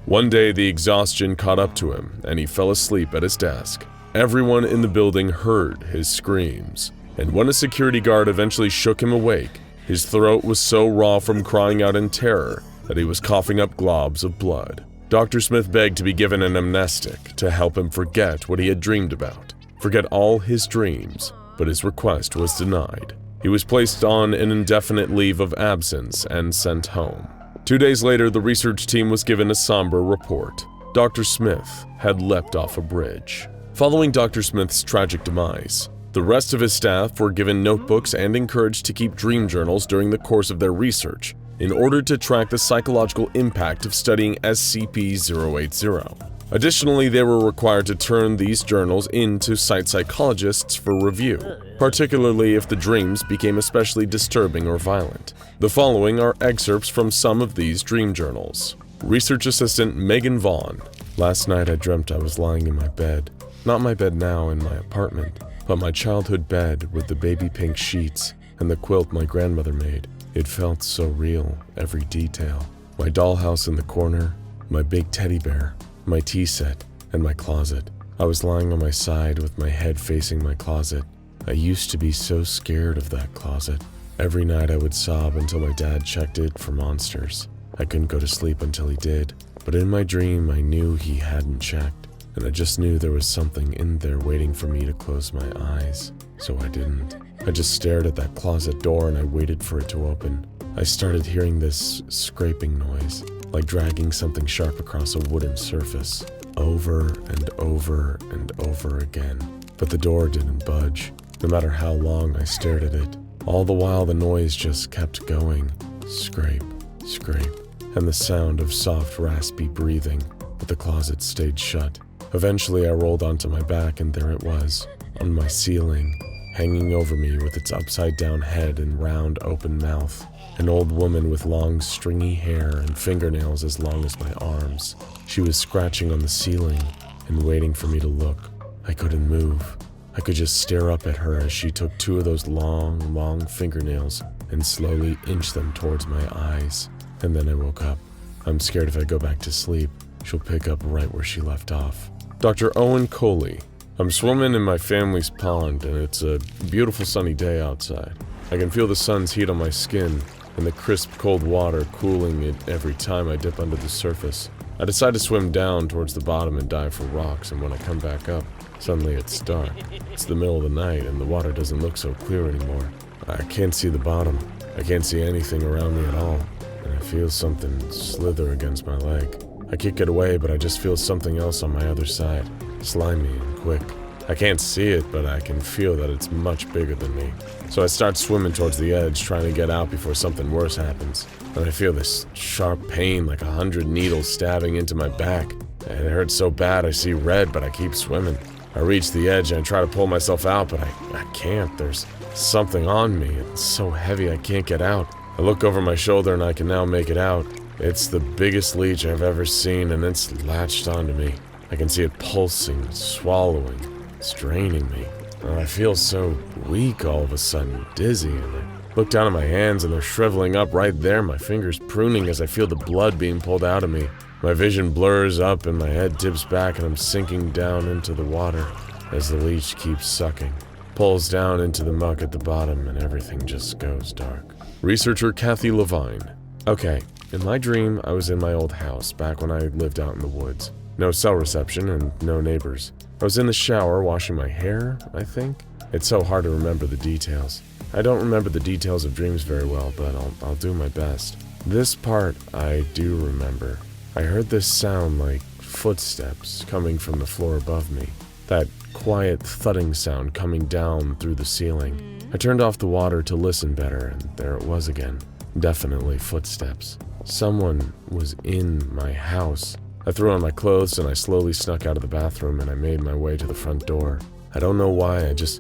One day, the exhaustion caught up to him, and he fell asleep at his desk. Everyone in the building heard his screams, and when a security guard eventually shook him awake, his throat was so raw from crying out in terror that he was coughing up globs of blood. Dr. Smith begged to be given an amnestic to help him forget what he had dreamed about, forget all his dreams, but his request was denied. He was placed on an indefinite leave of absence and sent home. 2 days later, the research team was given a somber report. Dr. Smith had leapt off a bridge. Following Dr. Smith's tragic demise, the rest of his staff were given notebooks and encouraged to keep dream journals during the course of their research in order to track the psychological impact of studying SCP-080. Additionally, they were required to turn these journals in to site psychologists for review, particularly if the dreams became especially disturbing or violent. The following are excerpts from some of these dream journals. Research Assistant Megan Vaughn. Last night I dreamt I was lying in my bed. Not my bed now in my apartment, but my childhood bed with the baby pink sheets and the quilt my grandmother made. It felt so real, every detail. My dollhouse in the corner, my big teddy bear, my tea set, and my closet. I was lying on my side with my head facing my closet. I used to be so scared of that closet. Every night I would sob until my dad checked it for monsters. I couldn't go to sleep until he did, but in my dream I knew he hadn't checked. and I just knew there was something in there waiting for me to close my eyes, so I didn't. I just stared at that closet door and I waited for it to open. I started hearing this scraping noise, like dragging something sharp across a wooden surface, over and over and over again. But the door didn't budge, no matter how long I stared at it. All the while the noise just kept going. Scrape, scrape, and the sound of soft, raspy breathing, but the closet stayed shut. Eventually I rolled onto my back and there it was, on my ceiling, hanging over me with its upside-down head and round, open mouth. An old woman with long, stringy hair and fingernails as long as my arms. She was scratching on the ceiling and waiting for me to look. I couldn't move. I could just stare up at her as she took two of those long, long fingernails and slowly inched them towards my eyes. And then I woke up. I'm scared if I go back to sleep, she'll pick up right where she left off. Dr. Owen Coley. I'm swimming in my family's pond and it's a beautiful sunny day outside. I can feel the sun's heat on my skin and the crisp cold water cooling it every time I dip under the surface. I decide to swim down towards the bottom and dive for rocks, and when I come back up, suddenly it's dark. It's the middle of the night and the water doesn't look so clear anymore. I can't see the bottom. I can't see anything around me at all, and I feel something slither against my leg. I kick it away, but I just feel something else on my other side, slimy and quick. I can't see it, but I can feel that it's much bigger than me. So I start swimming towards the edge, trying to get out before something worse happens. And I feel this sharp pain, like 100 needles stabbing into my back. And it hurts so bad I see red, but I keep swimming. I reach the edge and I try to pull myself out, but I can't. There's something on me. It's so heavy I can't get out. I look over my shoulder and I can now make it out. It's the biggest leech I've ever seen, and it's latched onto me. I can see it pulsing, swallowing. It's draining me. And I feel so weak all of a sudden, dizzy, and I look down at my hands and they're shriveling up right there, my fingers pruning as I feel the blood being pulled out of me. My vision blurs up and my head tips back and I'm sinking down into the water as the leech keeps sucking. Pulls down into the muck at the bottom and everything just goes dark. Researcher Kathy Levine. Okay, in my dream I was in my old house back when I lived out in the woods. No cell reception and no neighbors. I was in the shower washing my hair, I think. It's so hard to remember the details. I don't remember the details of dreams very well, but I'll do my best. This part I do remember. I heard this sound like footsteps coming from the floor above me. That quiet thudding sound coming down through the ceiling. I turned off the water to listen better, and there it was again. Definitely footsteps. Someone was in my house. I threw on my clothes and I slowly snuck out of the bathroom and I made my way to the front door. I don't know why, I just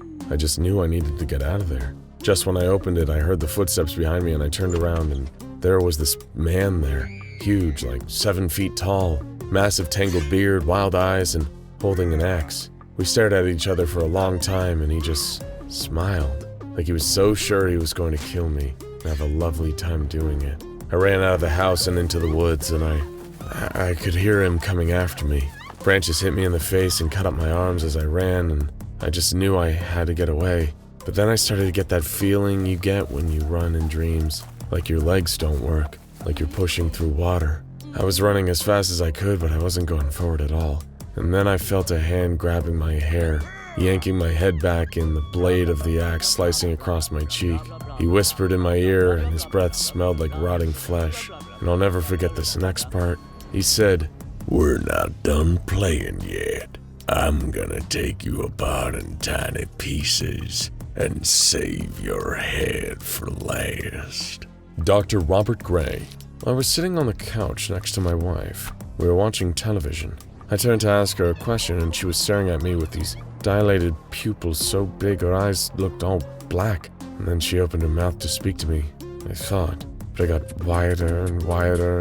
knew I needed to get out of there. Just when I opened it, I heard the footsteps behind me and I turned around and there was this man there. Huge, like 7 feet tall, massive tangled beard, wild eyes, and holding an axe. We stared at each other for a long time and he just smiled, like he was so sure he was going to kill me and have a lovely time doing it. I ran out of the house and into the woods and I could hear him coming after me. Branches hit me in the face and cut up my arms as I ran, and I just knew I had to get away. But then I started to get that feeling you get when you run in dreams, like your legs don't work, like you're pushing through water. I was running as fast as I could, but I wasn't going forward at all. And then I felt a hand grabbing my hair, yanking my head back, and the blade of the axe slicing across my cheek. He whispered in my ear, and his breath smelled like rotting flesh. And I'll never forget this next part. He said, "We're not done playing yet. I'm gonna take you apart in tiny pieces and save your head for last." Dr. Robert Gray. I was sitting on the couch next to my wife. We were watching television. I turned to ask her a question and she was staring at me with these dilated pupils so big her eyes looked all black. And then she opened her mouth to speak to me, I thought. But it got wider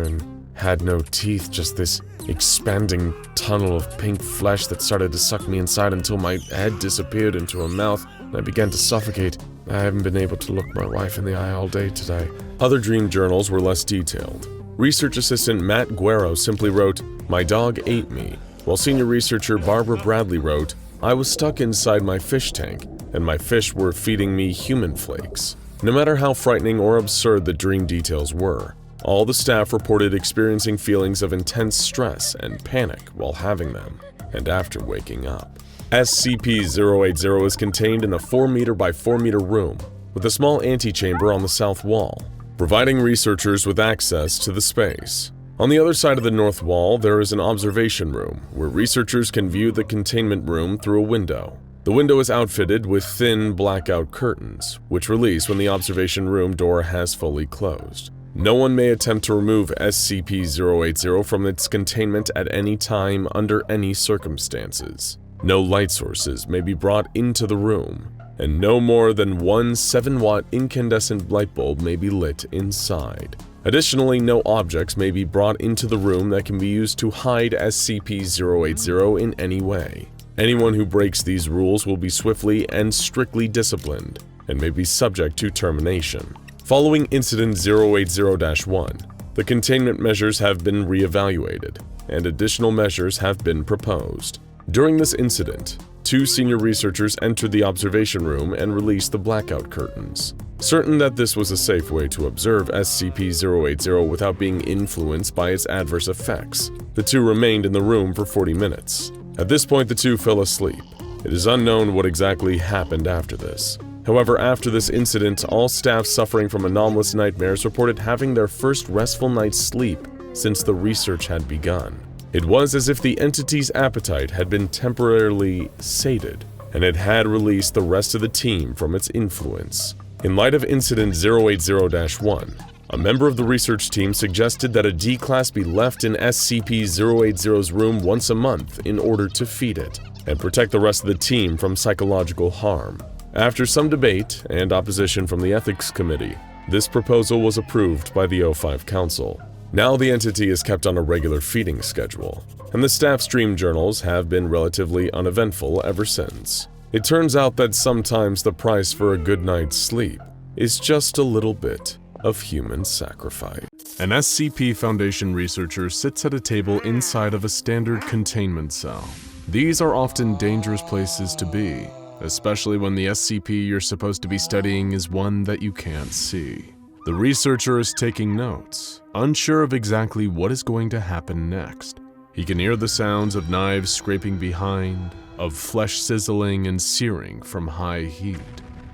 and had no teeth, just this expanding tunnel of pink flesh that started to suck me inside until my head disappeared into her mouth and I began to suffocate. I haven't been able to look my wife in the eye all day today. Other dream journals were less detailed. Research assistant Matt Guerrero simply wrote, "My dog ate me," while senior researcher Barbara Bradley wrote, "I was stuck inside my fish tank, and my fish were feeding me human flakes." No matter how frightening or absurd the dream details were, All the staff reported experiencing feelings of intense stress and panic while having them, and after waking up. SCP-080 is contained in a 4-meter by 4-meter room with a small antechamber on the south wall, providing researchers with access to the space. On the other side of the north wall, there is an observation room where researchers can view the containment room through a window. The window is outfitted with thin blackout curtains, which release when the observation room door has fully closed. No one may attempt to remove SCP-080 from its containment at any time under any circumstances. No light sources may be brought into the room, and no more than one 7-watt incandescent light bulb may be lit inside. Additionally, no objects may be brought into the room that can be used to hide SCP-080 in any way. Anyone who breaks these rules will be swiftly and strictly disciplined and may be subject to termination. Following Incident 080-1, the containment measures have been reevaluated, and additional measures have been proposed. During this incident, 2 senior researchers entered the observation room and released the blackout curtains. Certain that this was a safe way to observe SCP-080 without being influenced by its adverse effects, the 2 remained in the room for 40 minutes. At this point, the 2 fell asleep. It is unknown what exactly happened after this. However, after this incident, all staff suffering from anomalous nightmares reported having their first restful night's sleep since the research had begun. It was as if the entity's appetite had been temporarily sated, and it had released the rest of the team from its influence. In light of Incident 080-1, a member of the research team suggested that a D-Class be left in SCP-080's room once a month in order to feed it, and protect the rest of the team from psychological harm. After some debate and opposition from the Ethics Committee, this proposal was approved by the O5 Council. Now the entity is kept on a regular feeding schedule, and the staff's dream journals have been relatively uneventful ever since. It turns out that sometimes the price for a good night's sleep is just a little bit of human sacrifice.
An SCP Foundation researcher sits at a table inside of a standard containment cell. These are often dangerous places to be, especially when the SCP you're supposed to be studying is one that you can't see. The researcher is taking notes, unsure of exactly what is going to happen next. He can hear the sounds of knives scraping behind, of flesh sizzling and searing from high heat.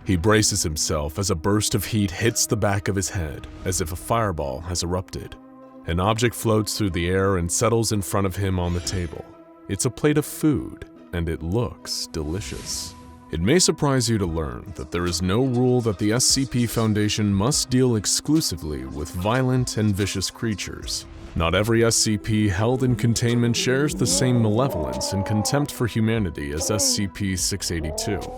He braces himself as a burst of heat hits the back of his head, as if a fireball has erupted. An object floats through the air and settles in front of him on the table. It's a plate of food, and it looks delicious. It may surprise you to learn that there is no rule that the SCP Foundation must deal exclusively with violent and vicious creatures. Not every SCP held in containment shares the same malevolence and contempt for humanity as SCP-682,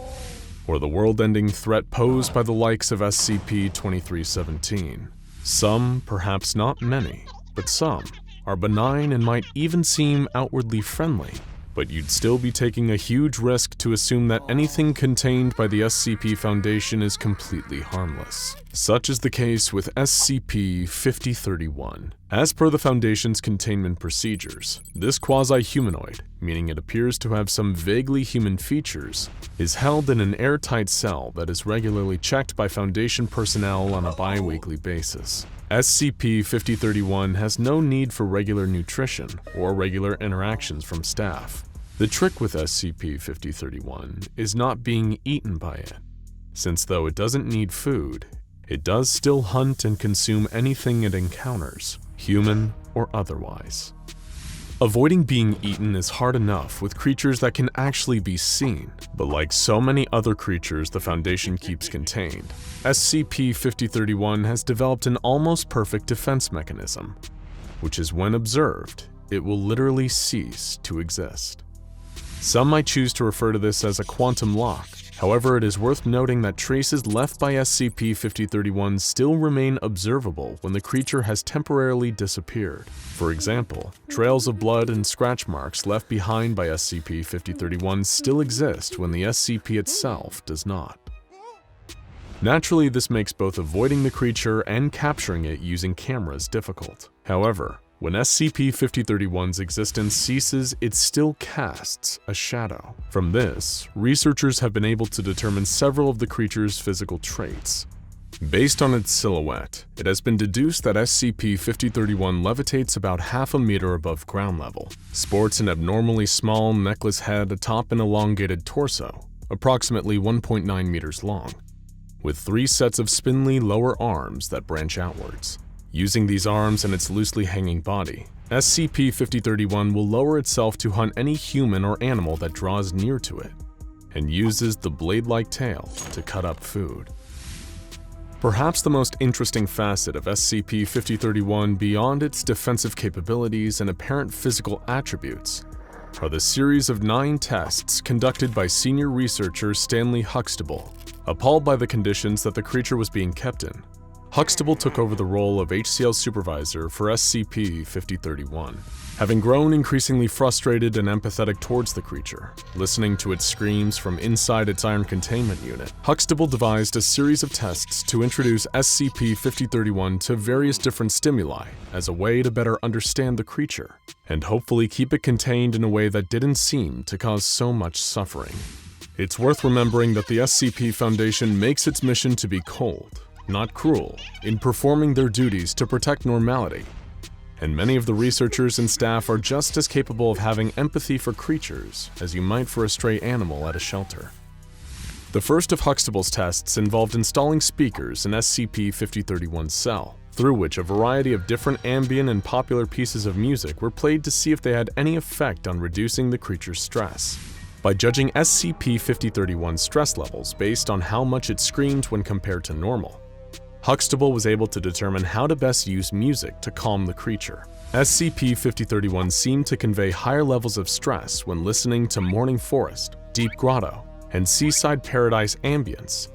or the world-ending threat posed by the likes of SCP-2317. Some, perhaps not many, but some, are benign and might even seem outwardly friendly, but you'd still be taking a huge risk to assume that anything contained by the SCP Foundation is completely harmless. Such is the case with SCP-5031. As per the Foundation's containment procedures, this quasi-humanoid, meaning it appears to have some vaguely human features, is held in an airtight cell that is regularly checked by Foundation personnel on a bi-weekly basis. SCP-5031 has no need for regular nutrition or regular interactions from staff. The trick with SCP-5031 is not being eaten by it, since though it doesn't need food, it does still hunt and consume anything it encounters, human or otherwise. Avoiding being eaten is hard enough with creatures that can actually be seen, but like so many other creatures the Foundation keeps contained, SCP-5031 has developed an almost perfect defense mechanism, which is when observed, it will literally cease to exist. Some might choose to refer to this as a quantum lock. However, it is worth noting that traces left by SCP-5031 still remain observable when the creature has temporarily disappeared. For example, trails of blood and scratch marks left behind by SCP-5031 still exist when the SCP itself does not. Naturally, this makes both avoiding the creature and capturing it using cameras difficult. However, when SCP-5031's existence ceases, it still casts a shadow. From this, researchers have been able to determine several of the creature's physical traits. Based on its silhouette, it has been deduced that SCP-5031 levitates about half a meter above ground level, sports an abnormally small necklace head atop an elongated torso, approximately 1.9 meters long, with 3 sets of spindly lower arms that branch outwards. Using these arms and its loosely hanging body, SCP-5031 will lower itself to hunt any human or animal that draws near to it, and uses the blade-like tail to cut up food. Perhaps the most interesting facet of SCP-5031 beyond its defensive capabilities and apparent physical attributes are the series of 9 tests conducted by senior researcher Stanley Huxtable. Appalled by the conditions that the creature was being kept in, Huxtable took over the role of HCL supervisor for SCP-5031. Having grown increasingly frustrated and empathetic towards the creature, listening to its screams from inside its iron containment unit, Huxtable devised a series of tests to introduce SCP-5031 to various different stimuli as a way to better understand the creature, and hopefully keep it contained in a way that didn't seem to cause so much suffering. It's worth remembering that the SCP Foundation makes its mission to be cold, not cruel, in performing their duties to protect normality, and many of the researchers and staff are just as capable of having empathy for creatures as you might for a stray animal at a shelter. The first of Huxtable's tests involved installing speakers in SCP-5031's cell, through which a variety of different ambient and popular pieces of music were played to see if they had any effect on reducing the creature's stress. By judging SCP-5031's stress levels based on how much it screamed when compared to normal, Huxtable was able to determine how to best use music to calm the creature. SCP-5031 seemed to convey higher levels of stress when listening to Morning Forest, Deep Grotto, and Seaside Paradise ambience,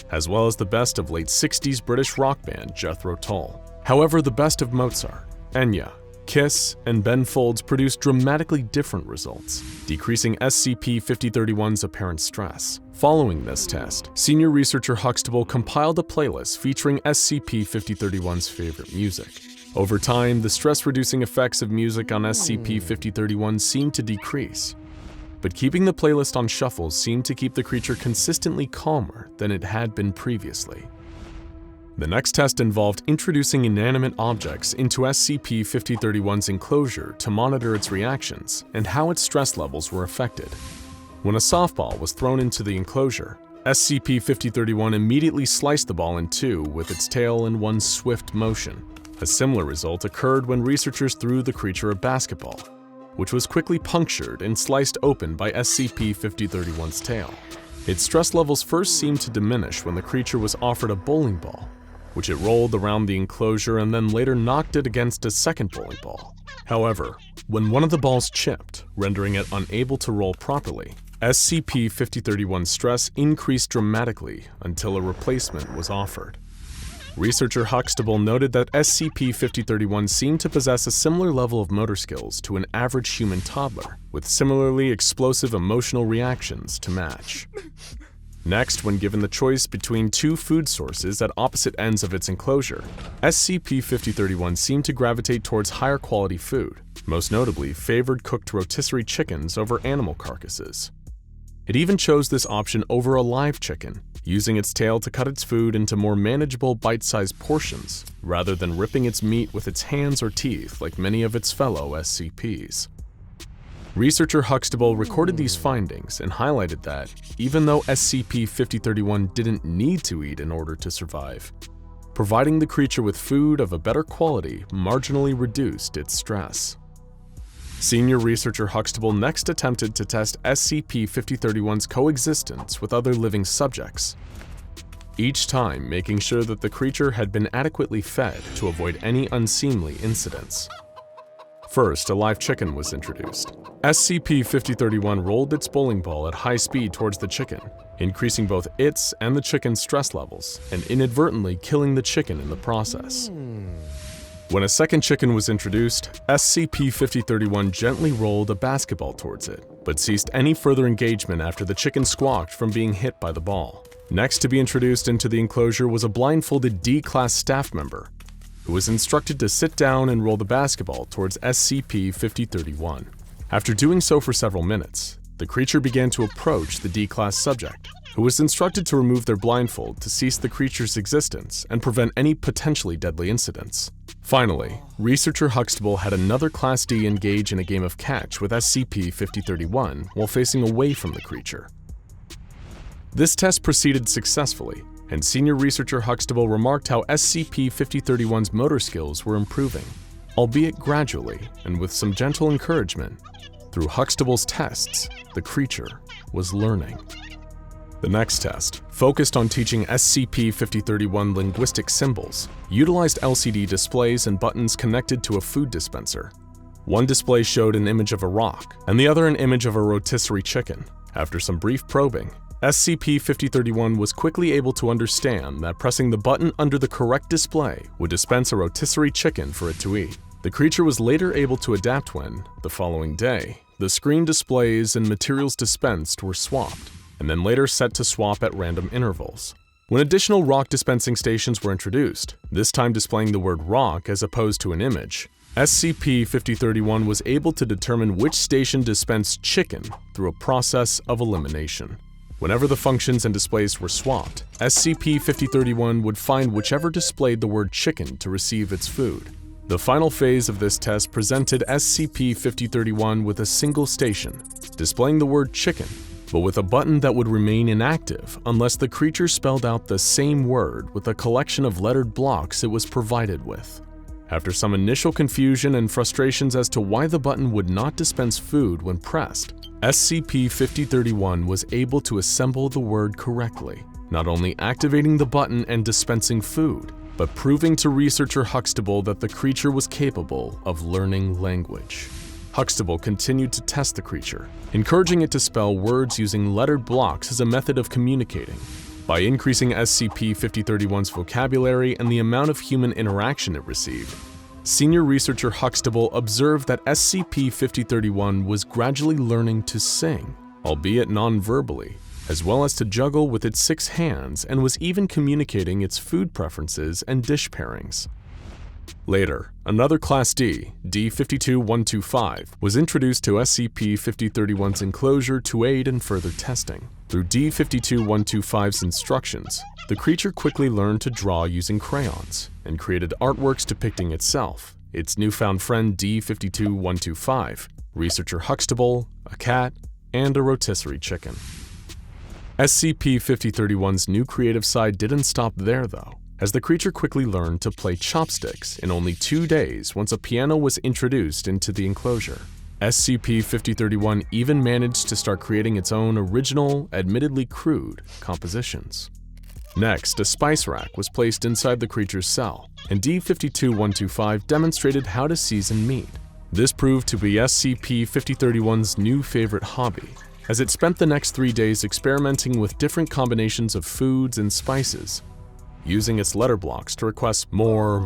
as well as the best of late 60s British rock band Jethro Tull. However, the best of Mozart, Enya, Kiss, and Ben Folds produced dramatically different results, decreasing SCP-5031's apparent stress. Following this test, senior researcher Huxtable compiled a playlist featuring SCP-5031's favorite music. Over time, the stress-reducing effects of music on SCP-5031 seemed to decrease, but keeping the playlist on shuffle seemed to keep the creature consistently calmer than it had been previously. The next test involved introducing inanimate objects into SCP-5031's enclosure to monitor its reactions and how its stress levels were affected. When a softball was thrown into the enclosure, SCP-5031 immediately sliced the ball in 2 with its tail in one swift motion. A similar result occurred when researchers threw the creature a basketball, which was quickly punctured and sliced open by SCP-5031's tail. Its stress levels first seemed to diminish when the creature was offered a bowling ball, which it rolled around the enclosure and then later knocked it against a second bowling ball. However, when one of the balls chipped, rendering it unable to roll properly, SCP-5031's stress increased dramatically until a replacement was offered. Researcher Huxtable noted that SCP-5031 seemed to possess a similar level of motor skills to an average human toddler, with similarly explosive emotional reactions to match. Next, when given the choice between 2 food sources at opposite ends of its enclosure, SCP-5031 seemed to gravitate towards higher quality food, most notably favored cooked rotisserie chickens over animal carcasses. It even chose this option over a live chicken, using its tail to cut its food into more manageable bite-sized portions, rather than ripping its meat with its hands or teeth like many of its fellow SCPs. Researcher Huxtable recorded these findings and highlighted that, even though SCP-5031 didn't need to eat in order to survive, providing the creature with food of a better quality marginally reduced its stress. Senior researcher Huxtable next attempted to test SCP-5031's coexistence with other living subjects, each time making sure that the creature had been adequately fed to avoid any unseemly incidents. First, a live chicken was introduced. SCP-5031 rolled its bowling ball at high speed towards the chicken, increasing both its and the chicken's stress levels, and inadvertently killing the chicken in the process. When a second chicken was introduced, SCP-5031 gently rolled a basketball towards it, but ceased any further engagement after the chicken squawked from being hit by the ball. Next to be introduced into the enclosure was a blindfolded D-Class staff member, who was instructed to sit down and roll the basketball towards SCP-5031. After doing so for several minutes, the creature began to approach the D-Class subject, who was instructed to remove their blindfold to cease the creature's existence and prevent any potentially deadly incidents. Finally, researcher Huxtable had another Class D engage in a game of catch with SCP-5031 while facing away from the creature. This test proceeded successfully, and senior researcher Huxtable remarked how SCP-5031's motor skills were improving, albeit gradually and with some gentle encouragement. Through Huxtable's tests, the creature was learning. The next test, focused on teaching SCP-5031 linguistic symbols, utilized LCD displays and buttons connected to a food dispenser. One display showed an image of a rock, and the other an image of a rotisserie chicken. After some brief probing, SCP-5031 was quickly able to understand that pressing the button under the correct display would dispense a rotisserie chicken for it to eat. The creature was later able to adapt when, the following day, the screen displays and materials dispensed were swapped, and then later set to swap at random intervals. When additional rock dispensing stations were introduced, this time displaying the word rock as opposed to an image, SCP-5031 was able to determine which station dispensed chicken through a process of elimination. Whenever the functions and displays were swapped, SCP-5031 would find whichever displayed the word chicken to receive its food. The final phase of this test presented SCP-5031 with a single station, displaying the word chicken, but with a button that would remain inactive unless the creature spelled out the same word with a collection of lettered blocks it was provided with. After some initial confusion and frustrations as to why the button would not dispense food when pressed, SCP-5031 was able to assemble the word correctly, not only activating the button and dispensing food, but proving to researcher Huxtable that the creature was capable of learning language. Huxtable continued to test the creature, encouraging it to spell words using lettered blocks as a method of communicating. By increasing SCP-5031's vocabulary and the amount of human interaction it received, senior researcher Huxtable observed that SCP-5031 was gradually learning to sing, albeit non-verbally, as well as to juggle with its 6 hands, and was even communicating its food preferences and dish pairings. Later, another Class D, D-52125, was introduced to SCP-5031's enclosure to aid in further testing. Through D-52125's instructions, the creature quickly learned to draw using crayons, and created artworks depicting itself, its newfound friend D-52125, researcher Huxtable, a cat, and a rotisserie chicken. SCP-5031's new creative side didn't stop there though, as the creature quickly learned to play chopsticks in only 2 days once a piano was introduced into the enclosure. SCP-5031 even managed to start creating its own original, admittedly crude, compositions. Next, a spice rack was placed inside the creature's cell, and D-52125 demonstrated how to season meat. This proved to be SCP-5031's new favorite hobby, as it spent the next 3 days experimenting with different combinations of foods and spices, using its letter blocks to request more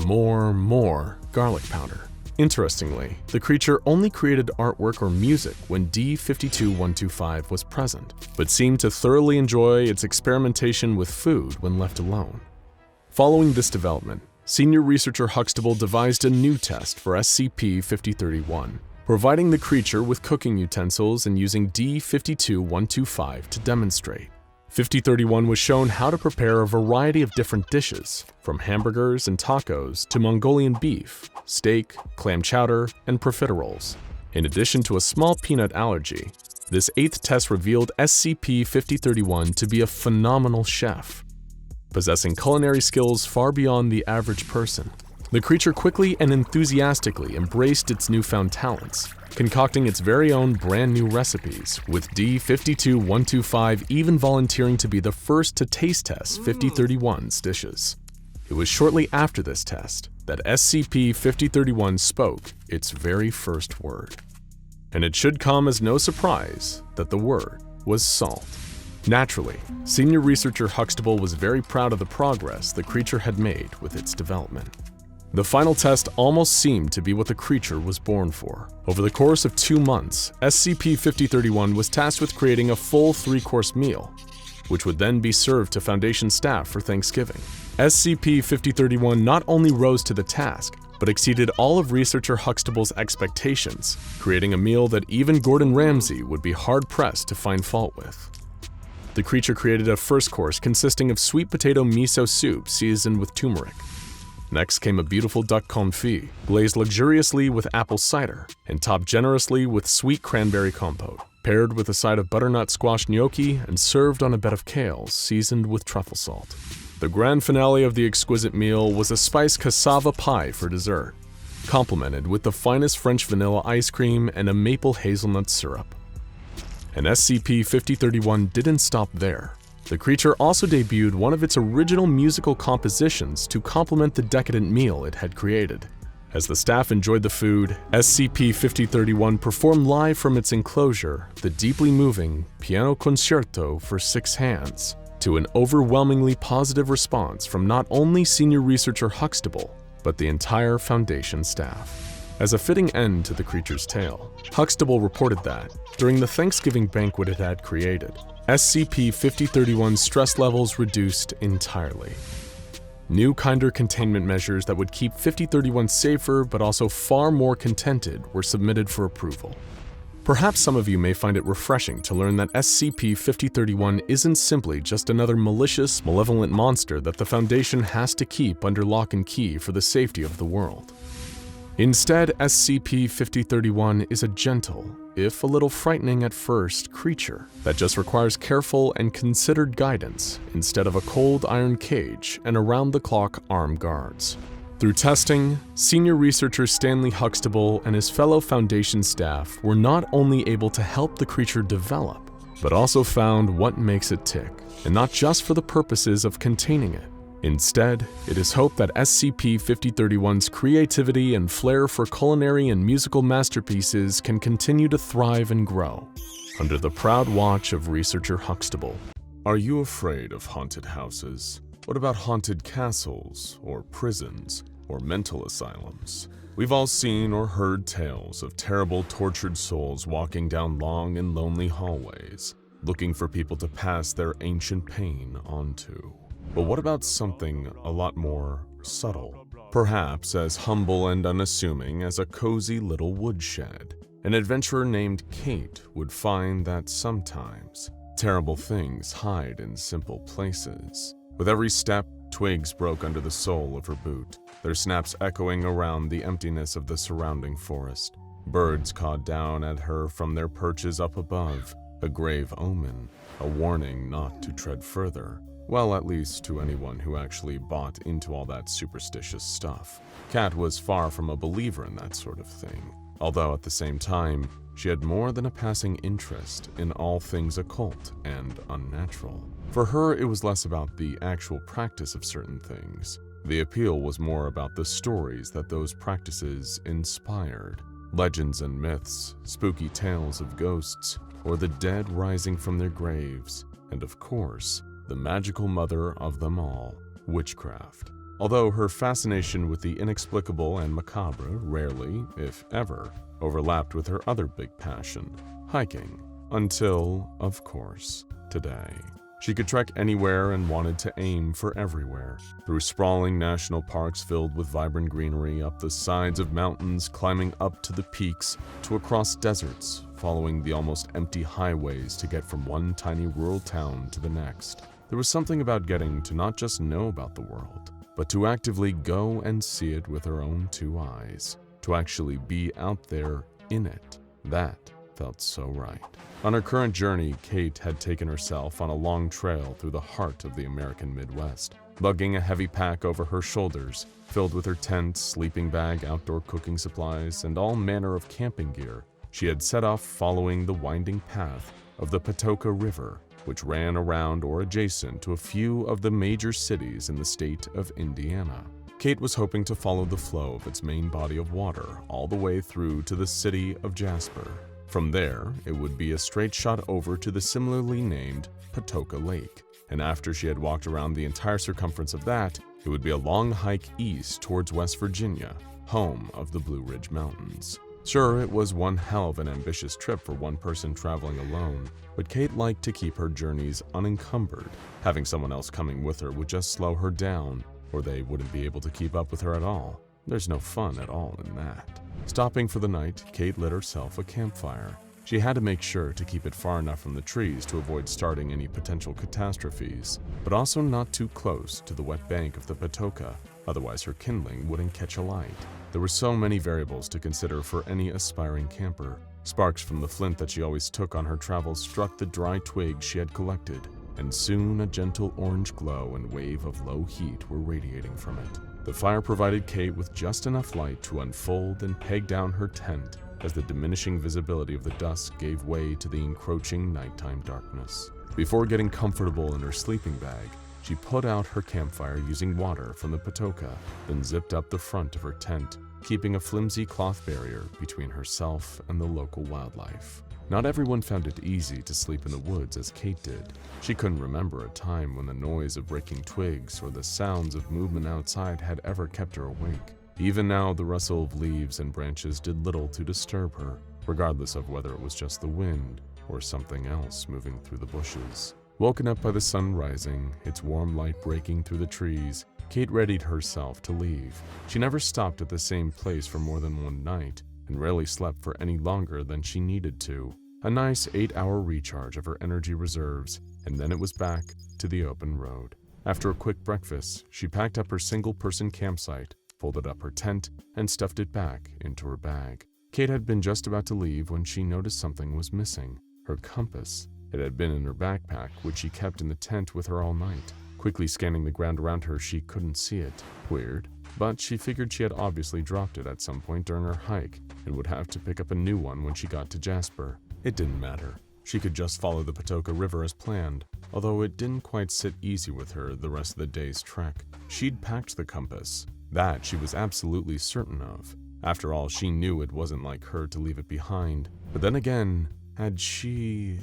garlic powder. Interestingly, the creature only created artwork or music when D-52125 was present, but seemed to thoroughly enjoy its experimentation with food when left alone. Following this development, senior researcher Huxtable devised a new test for SCP-5031, providing the creature with cooking utensils and using D-52125 to demonstrate. 5031 was shown how to prepare a variety of different dishes, from hamburgers and tacos to Mongolian beef, steak, clam chowder, and profiteroles. In addition to a small peanut allergy, this 8th test revealed SCP-5031 to be a phenomenal chef, possessing culinary skills far beyond the average person. The creature quickly and enthusiastically embraced its newfound talents, concocting its very own brand new recipes, with D-52125 even volunteering to be the first to taste test 5031's dishes. It was shortly after this test that SCP-5031 spoke its very first word. And it should come as no surprise that the word was salt. Naturally, senior researcher Huxtable was very proud of the progress the creature had made with its development. The final test almost seemed to be what the creature was born for. Over the course of 2 months, SCP-5031 was tasked with creating a full 3-course meal, which would then be served to Foundation staff for Thanksgiving. SCP-5031 not only rose to the task, but exceeded all of researcher Huxtable's expectations, creating a meal that even Gordon Ramsay would be hard-pressed to find fault with. The creature created a first course consisting of sweet potato miso soup seasoned with turmeric. Next came a beautiful duck confit, glazed luxuriously with apple cider and topped generously with sweet cranberry compote, paired with a side of butternut squash gnocchi and served on a bed of kale seasoned with truffle salt. The grand finale of the exquisite meal was a spiced cassava pie for dessert, complemented with the finest French vanilla ice cream and a maple hazelnut syrup. And SCP-5031 didn't stop there. The creature also debuted one of its original musical compositions to complement the decadent meal it had created. As the staff enjoyed the food, SCP-5031 performed live from its enclosure the deeply moving Piano Concerto for 6 hands, to an overwhelmingly positive response from not only senior researcher Huxtable, but the entire Foundation staff. As a fitting end to the creature's tale, Huxtable reported that, during the Thanksgiving banquet it had created, SCP-5031's stress levels reduced entirely. New, kinder containment measures that would keep 5031 safer but also far more contented were submitted for approval. Perhaps some of you may find it refreshing to learn that SCP-5031 isn't simply just another malicious, malevolent monster that the Foundation has to keep under lock and key for the safety of the world. Instead, SCP-5031 is a gentle, if a little frightening at first, creature that just requires careful and considered guidance instead of a cold iron cage and around-the-clock armed guards. Through testing, senior researcher Stanley Huxtable and his fellow Foundation staff were not only able to help the creature develop, but also found what makes it tick, and not just for the purposes of containing it. Instead, it is hoped that SCP-5031's creativity and flair for culinary and musical masterpieces can continue to thrive and grow, under the proud watch of researcher Huxtable.
Are you afraid of haunted houses? What about haunted castles, or prisons, or mental asylums? We've all seen or heard tales of terrible, tortured souls walking down long and lonely hallways, looking for people to pass their ancient pain onto. But what about something a lot more subtle? Perhaps as humble and unassuming as a cozy little woodshed. An adventurer named Kate would find that sometimes terrible things hide in simple places. With every step, twigs broke under the sole of her boot, their snaps echoing around the emptiness of the surrounding forest. Birds cawed down at her from their perches up above, a grave omen, a warning not to tread further. Well, at least to anyone who actually bought into all that superstitious stuff. Kat was far from a believer in that sort of thing, although at the same time, she had more than a passing interest in all things occult and unnatural. For her, it was less about the actual practice of certain things. The appeal was more about the stories that those practices inspired. Legends and myths, spooky tales of ghosts, or the dead rising from their graves, and of course, the magical mother of them all, witchcraft. Although her fascination with the inexplicable and macabre rarely, if ever, overlapped with her other big passion, hiking. Until, of course, today. She could trek anywhere and wanted to aim for everywhere, through sprawling national parks filled with vibrant greenery, up the sides of mountains, climbing up to the peaks, to across deserts, following the almost empty highways to get from one tiny rural town to the next. There was something about getting to not just know about the world, but to actively go and see it with her own 2 eyes, to actually be out there in it. That felt so right. On her current journey, Kate had taken herself on a long trail through the heart of the American Midwest, lugging a heavy pack over her shoulders, filled with her tent, sleeping bag, outdoor cooking supplies, and all manner of camping gear. She had set off following the winding path of the Patoka River, which ran around or adjacent to a few of the major cities in the state of Indiana. Kate was hoping to follow the flow of its main body of water all the way through to the city of Jasper. From there, it would be a straight shot over to the similarly named Patoka Lake, and after she had walked around the entire circumference of that, it would be a long hike east towards West Virginia, home of the Blue Ridge Mountains. Sure, it was one hell of an ambitious trip for one person traveling alone, but Kate liked to keep her journeys unencumbered. Having someone else coming with her would just slow her down, or they wouldn't be able to keep up with her at all. There's no fun at all in that. Stopping for the night, Kate lit herself a campfire.
She had to make sure to keep it far enough from the trees to avoid starting any potential catastrophes, but also not too close to the wet bank of the Patoka, otherwise her kindling wouldn't catch alight. There were so many variables to consider for any aspiring camper. Sparks from the flint that she always took on her travels struck the dry twigs she had collected, and soon a gentle orange glow and wave of low heat were radiating from it. The fire provided Kate with just enough light to unfold and peg down her tent as the diminishing visibility of the dusk gave way to the encroaching nighttime darkness. Before getting comfortable in her sleeping bag, she put out her campfire using water from the Patoka, then zipped up the front of her tent, keeping a flimsy cloth barrier between herself and the local wildlife. Not everyone found it easy to sleep in the woods as Kate did. She couldn't remember a time when the noise of breaking twigs or the sounds of movement outside had ever kept her awake. Even now, the rustle of leaves and branches did little to disturb her, regardless of whether it was just the wind or something else moving through the bushes. Woken up by the sun rising, its warm light breaking through the trees, Kate readied herself to leave. She never stopped at the same place for more than one night, and rarely slept for any longer than she needed to. A nice 8-hour recharge of her energy reserves, and then it was back to the open road. After a quick breakfast, she packed up her single-person campsite, folded up her tent, and stuffed it back into her bag. Kate had been just about to leave when she noticed something was missing. Her compass. It had been in her backpack, which she kept in the tent with her all night. Quickly scanning the ground around her, she couldn't see it. Weird, but she figured she had obviously dropped it at some point during her hike and would have to pick up a new one when she got to Jasper. It didn't matter. She could just follow the Patoka River as planned, although it didn't quite sit easy with her the rest of the day's trek. She'd packed the compass. That she was absolutely certain of. After all, she knew it wasn't like her to leave it behind. But then again, could she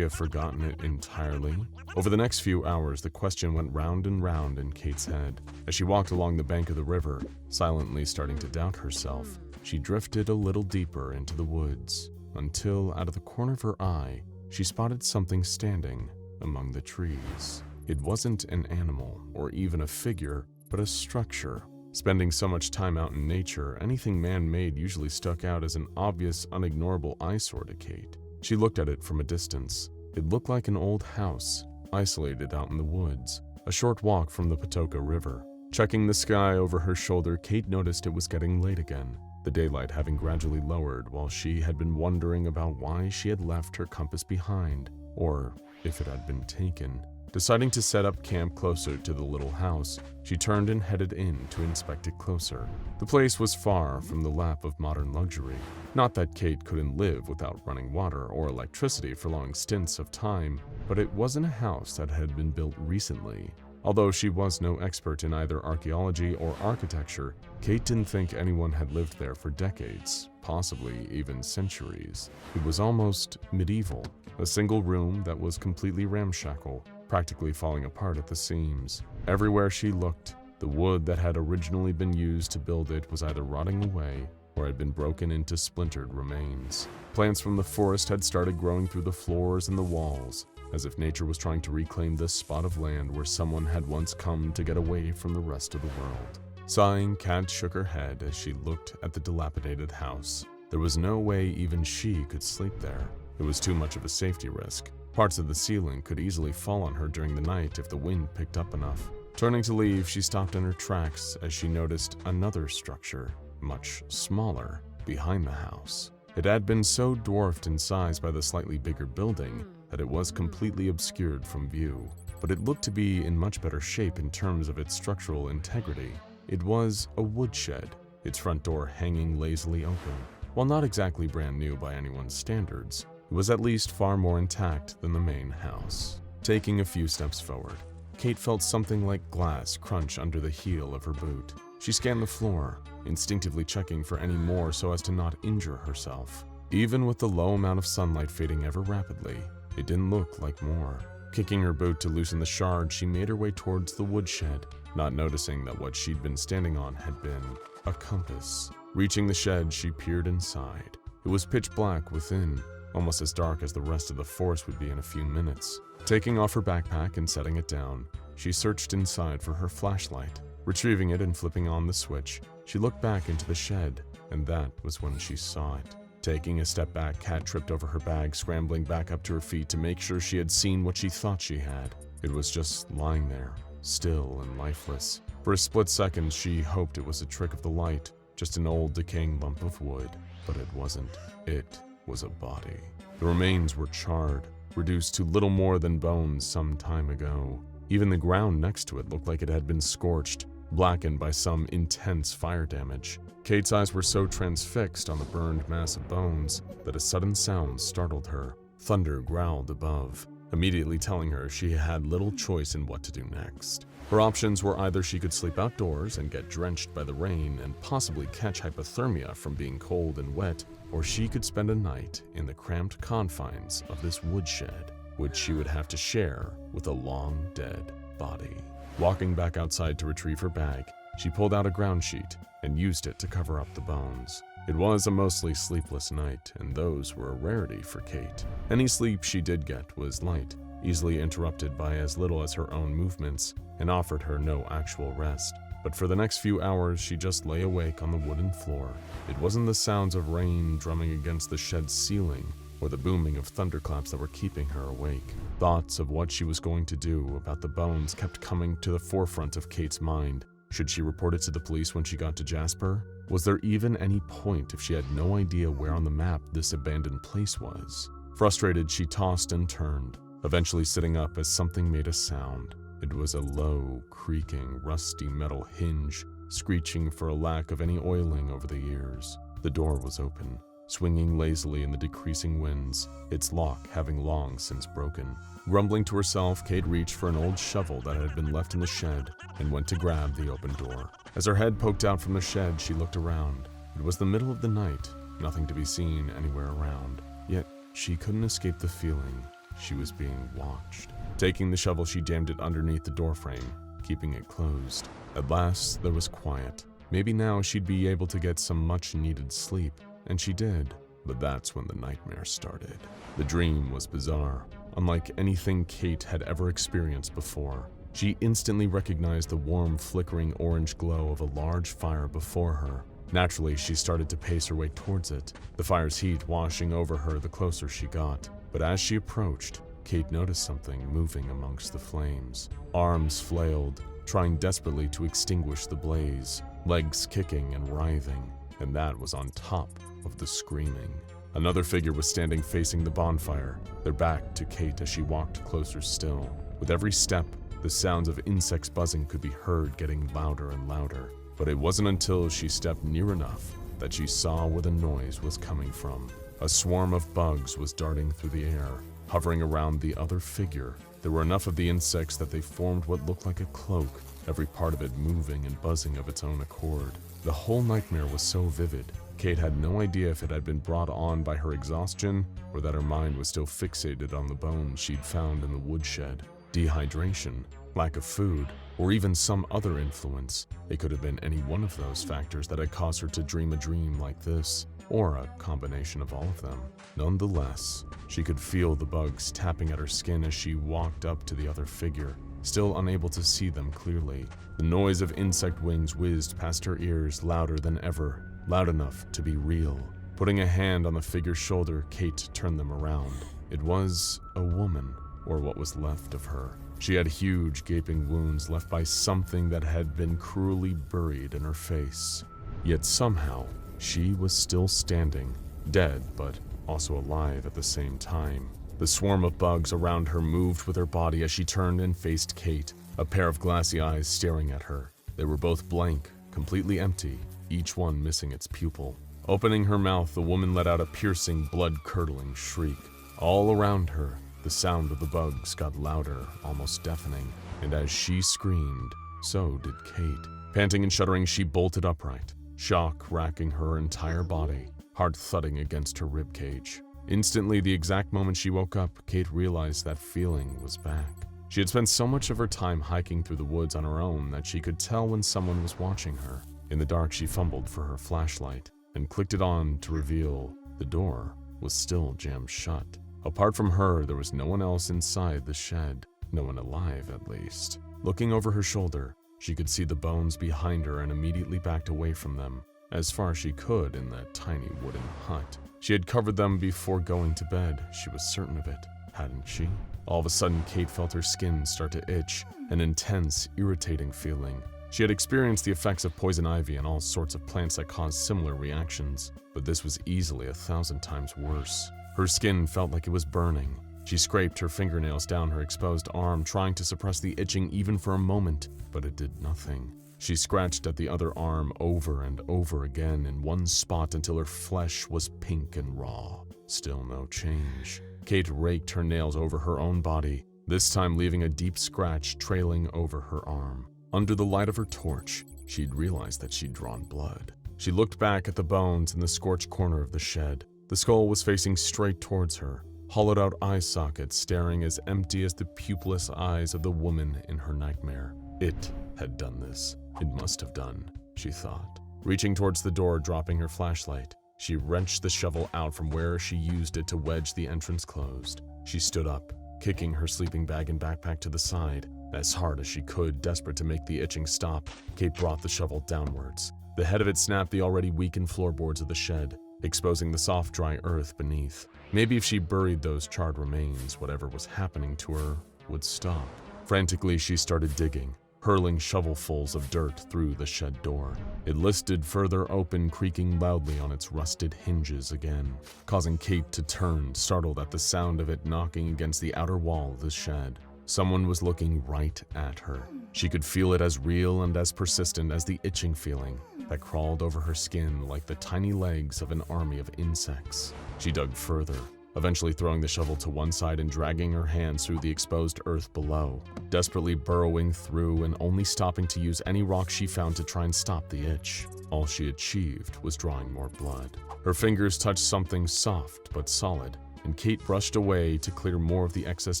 have forgotten it entirely? Over the next few hours, the question went round and round in Kate's head. As she walked along the bank of the river, silently starting to doubt herself, she drifted a little deeper into the woods, until out of the corner of her eye, she spotted something standing among the trees. It wasn't an animal or even a figure, but a structure. Spending so much time out in nature, anything man-made usually stuck out as an obvious, unignorable eyesore to Kate. She looked at it from a distance. It looked like an old house, isolated out in the woods, a short walk from the Patoka River. Checking the sky over her shoulder, Kate noticed it was getting late again, the daylight having gradually lowered while she had been wondering about why she had left her compass behind, or if it had been taken. Deciding to set up camp closer to the little house, she turned and headed in to inspect it closer. The place was far from the lap of modern luxury. Not that Kate couldn't live without running water or electricity for long stints of time, but it wasn't a house that had been built recently. Although she was no expert in either archaeology or architecture, Kate didn't think anyone had lived there for decades, possibly even centuries. It was almost medieval, a single room that was completely ramshackle, practically falling apart at the seams. Everywhere she looked, the wood that had originally been used to build it was either rotting away or had been broken into splintered remains. Plants from the forest had started growing through the floors and the walls, as if nature was trying to reclaim this spot of land where someone had once come to get away from the rest of the world. Sighing, Kat shook her head as she looked at the dilapidated house. There was no way even she could sleep there. It was too much of a safety risk. Parts of the ceiling could easily fall on her during the night if the wind picked up enough. Turning to leave, she stopped in her tracks as she noticed another structure, much smaller, behind the house. It had been so dwarfed in size by the slightly bigger building that it was completely obscured from view, but it looked to be in much better shape in terms of its structural integrity. It was a woodshed, its front door hanging lazily open. While not exactly brand new by anyone's standards, it was at least far more intact than the main house. Taking a few steps forward, Kate felt something like glass crunch under the heel of her boot. She scanned the floor, instinctively checking for any more so as to not injure herself. Even with the low amount of sunlight fading ever rapidly, it didn't look like more. Kicking her boot to loosen the shard, she made her way towards the woodshed, not noticing that what she'd been standing on had been a compass. Reaching the shed, she peered inside. It was pitch black within, almost as dark as the rest of the forest would be in a few minutes. Taking off her backpack and setting it down, she searched inside for her flashlight. Retrieving it and flipping on the switch, she looked back into the shed, and that was when she saw it. Taking a step back, Kat tripped over her bag, scrambling back up to her feet to make sure she had seen what she thought she had. It was just lying there, still and lifeless. For a split second, she hoped it was a trick of the light, just an old decaying lump of wood, but it wasn't. It was a body. The remains were charred, reduced to little more than bones some time ago. Even the ground next to it looked like it had been scorched, blackened by some intense fire damage. Kate's eyes were so transfixed on the burned mass of bones that a sudden sound startled her. Thunder growled above, immediately telling her she had little choice in what to do next. Her options were either she could sleep outdoors and get drenched by the rain and possibly catch hypothermia from being cold and wet, or she could spend a night in the cramped confines of this woodshed, which she would have to share with a long dead body. Walking back outside to retrieve her bag, she pulled out a ground sheet and used it to cover up the bones. It was a mostly sleepless night, and those were a rarity for Kate. Any sleep she did get was light, easily interrupted by as little as her own movements, and offered her no actual rest. But for the next few hours, she just lay awake on the wooden floor. It wasn't the sounds of rain drumming against the shed's ceiling or the booming of thunderclaps that were keeping her awake. Thoughts of what she was going to do about the bones kept coming to the forefront of Kate's mind. Should she report it to the police when she got to Jasper? Was there even any point if she had no idea where on the map this abandoned place was? Frustrated, she tossed and turned, eventually sitting up as something made a sound. It was a low, creaking, rusty metal hinge, screeching for a lack of any oiling over the years. The door was open, swinging lazily in the decreasing winds, its lock having long since broken. Grumbling to herself, Kate reached for an old shovel that had been left in the shed and went to grab the open door. As her head poked out from the shed, she looked around. It was the middle of the night, nothing to be seen anywhere around. Yet, she couldn't escape the feeling she was being watched. Taking the shovel, she jammed it underneath the doorframe, keeping it closed. At last, there was quiet. Maybe now she'd be able to get some much-needed sleep. And she did, but that's when the nightmare started. The dream was bizarre, unlike anything Kate had ever experienced before. She instantly recognized the warm, flickering orange glow of a large fire before her. Naturally, she started to pace her way towards it, the fire's heat washing over her the closer she got. But as she approached, Kate noticed something moving amongst the flames. Arms flailed, trying desperately to extinguish the blaze, legs kicking and writhing, and that was on top of the screaming. Another figure was standing facing the bonfire, their back to Kate as she walked closer still. With every step, the sounds of insects buzzing could be heard getting louder and louder. But it wasn't until she stepped near enough that she saw where the noise was coming from. A swarm of bugs was darting through the air, hovering around the other figure. There were enough of the insects that they formed what looked like a cloak, every part of it moving and buzzing of its own accord. The whole nightmare was so vivid, Kate had no idea if it had been brought on by her exhaustion or that her mind was still fixated on the bones she'd found in the woodshed. Dehydration, lack of food, or even some other influence. It could have been any one of those factors that had caused her to dream a dream like this, or a combination of all of them. Nonetheless, she could feel the bugs tapping at her skin as she walked up to the other figure, still unable to see them clearly. The noise of insect wings whizzed past her ears louder than ever, loud enough to be real. Putting a hand on the figure's shoulder, Kate turned them around. It was a woman, or what was left of her. She had huge gaping wounds left by something that had been cruelly buried in her face. Yet somehow, she was still standing, dead but also alive at the same time. The swarm of bugs around her moved with her body as she turned and faced Kate, a pair of glassy eyes staring at her. They were both blank, completely empty, each one missing its pupil. Opening her mouth, the woman let out a piercing, blood-curdling shriek. All around her, the sound of the bugs got louder, almost deafening, and as she screamed, so did Kate. Panting and shuddering, she bolted upright, shock racking her entire body, heart thudding against her ribcage. Instantly, the exact moment she woke up, Kate realized that feeling was back. She had spent so much of her time hiking through the woods on her own that she could tell when someone was watching her. In the dark, she fumbled for her flashlight and clicked it on to reveal the door was still jammed shut. Apart from her, there was no one else inside the shed, no one alive at least. Looking over her shoulder, she could see the bones behind her and immediately backed away from them. as far as she could in that tiny wooden hut. She had covered them before going to bed, she was certain of it, hadn't she? All of a sudden, Kate felt her skin start to itch, an intense, irritating feeling. She had experienced the effects of poison ivy and all sorts of plants that caused similar reactions, but this was easily 1,000 times worse. Her skin felt like it was burning. She scraped her fingernails down her exposed arm, trying to suppress the itching even for a moment, but it did nothing. She scratched at the other arm over and over again in one spot until her flesh was pink and raw. Still no change. Kate raked her nails over her own body, this time leaving a deep scratch trailing over her arm. Under the light of her torch, she'd realized that she'd drawn blood. She looked back at the bones in the scorched corner of the shed. The skull was facing straight towards her, hollowed-out eye sockets staring as empty as the pupilless eyes of the woman in her nightmare. It had done this. It must have done, she thought. Reaching towards the door, dropping her flashlight, she wrenched the shovel out from where she used it to wedge the entrance closed. She stood up, kicking her sleeping bag and backpack to the side. As hard as she could, desperate to make the itching stop, Kate brought the shovel downwards. The head of it snapped the already weakened floorboards of the shed, exposing the soft, dry earth beneath. Maybe if she buried those charred remains, whatever was happening to her would stop. Frantically, she started digging, hurling shovelfuls of dirt through the shed door. It listed further open, creaking loudly on its rusted hinges again, causing Kate to turn, startled at the sound of it knocking against the outer wall of the shed. Someone was looking right at her. She could feel it as real and as persistent as the itching feeling that crawled over her skin like the tiny legs of an army of insects. She dug further, eventually throwing the shovel to one side and dragging her hands through the exposed earth below, desperately burrowing through and only stopping to use any rock she found to try and stop the itch. All she achieved was drawing more blood. Her fingers touched something soft but solid, and Kate brushed away to clear more of the excess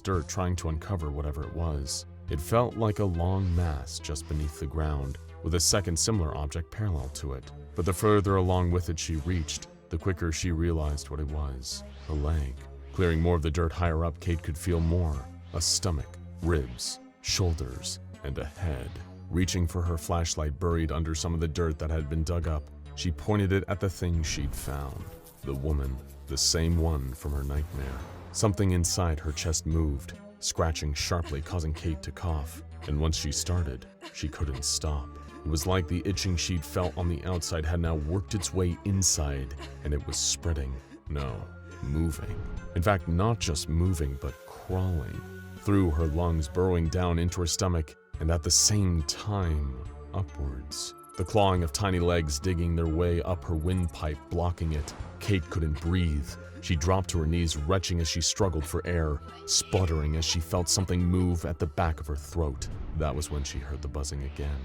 dirt, trying to uncover whatever it was. It felt like a long mass just beneath the ground, with a second similar object parallel to it. But the further along with it she reached, the quicker she realized what it was. A leg. Clearing more of the dirt higher up, Kate could feel more. A stomach, ribs, shoulders, and a head. Reaching for her flashlight buried under some of the dirt that had been dug up, she pointed it at the thing she'd found. The woman. The same one from her nightmare. Something inside her chest moved, scratching sharply, causing Kate to cough. And once she started, she couldn't stop. It was like the itching she'd felt on the outside had now worked its way inside, and it was spreading. No, moving. In fact, not just moving, but crawling. Through her lungs, burrowing down into her stomach, and at the same time, upwards. The clawing of tiny legs digging their way up her windpipe, blocking it. Kate couldn't breathe. She dropped to her knees, retching as she struggled for air, sputtering as she felt something move at the back of her throat. That was when she heard the buzzing again.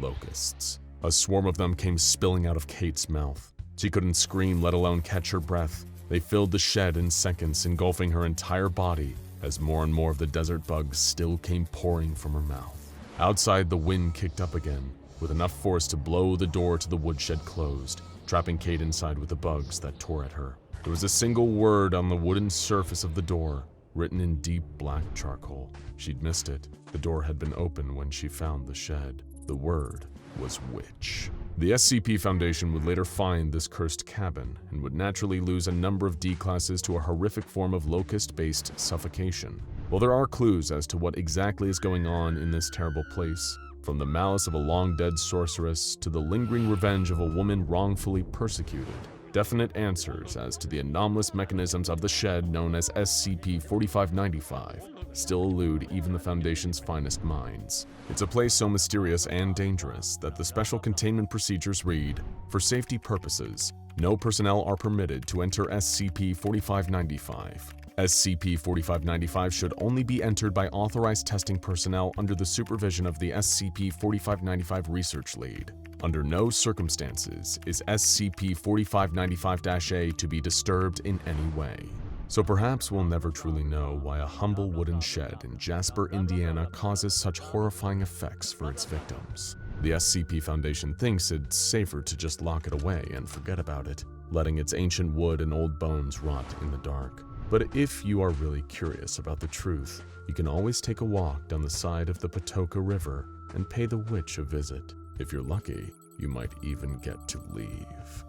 Locusts. A swarm of them came spilling out of Kate's mouth. She couldn't scream, let alone catch her breath. They filled the shed in seconds, engulfing her entire body, as more and more of the desert bugs still came pouring from her mouth. Outside, the wind kicked up again, with enough force to blow the door to the woodshed closed, trapping Kate inside with the bugs that tore at her. There was a single word on the wooden surface of the door, written in deep black charcoal. She'd missed it. The door had been open when she found the shed. The word was witch. The SCP Foundation would later find this cursed cabin and would naturally lose a number of D classes to a horrific form of locust-based suffocation. While there are clues as to what exactly is going on in this terrible place, from the malice of a long-dead sorceress to the lingering revenge of a woman wrongfully persecuted, definite answers as to the anomalous mechanisms of the shed known as SCP-4595 still elude even the Foundation's finest minds. It's a place so mysterious and dangerous that the special containment procedures read, "For safety purposes, no personnel are permitted to enter SCP-4595. SCP-4595 should only be entered by authorized testing personnel under the supervision of the SCP-4595 Research Lead. Under no circumstances is SCP-4595-A to be disturbed in any way." So perhaps we'll never truly know why a humble wooden shed in Jasper, Indiana causes such horrifying effects for its victims. The SCP Foundation thinks it's safer to just lock it away and forget about it, letting its ancient wood and old bones rot in the dark. But if you are really curious about the truth, you can always take a walk down the side of the Patoka River and pay the witch a visit. If you're lucky,
you might even get to leave.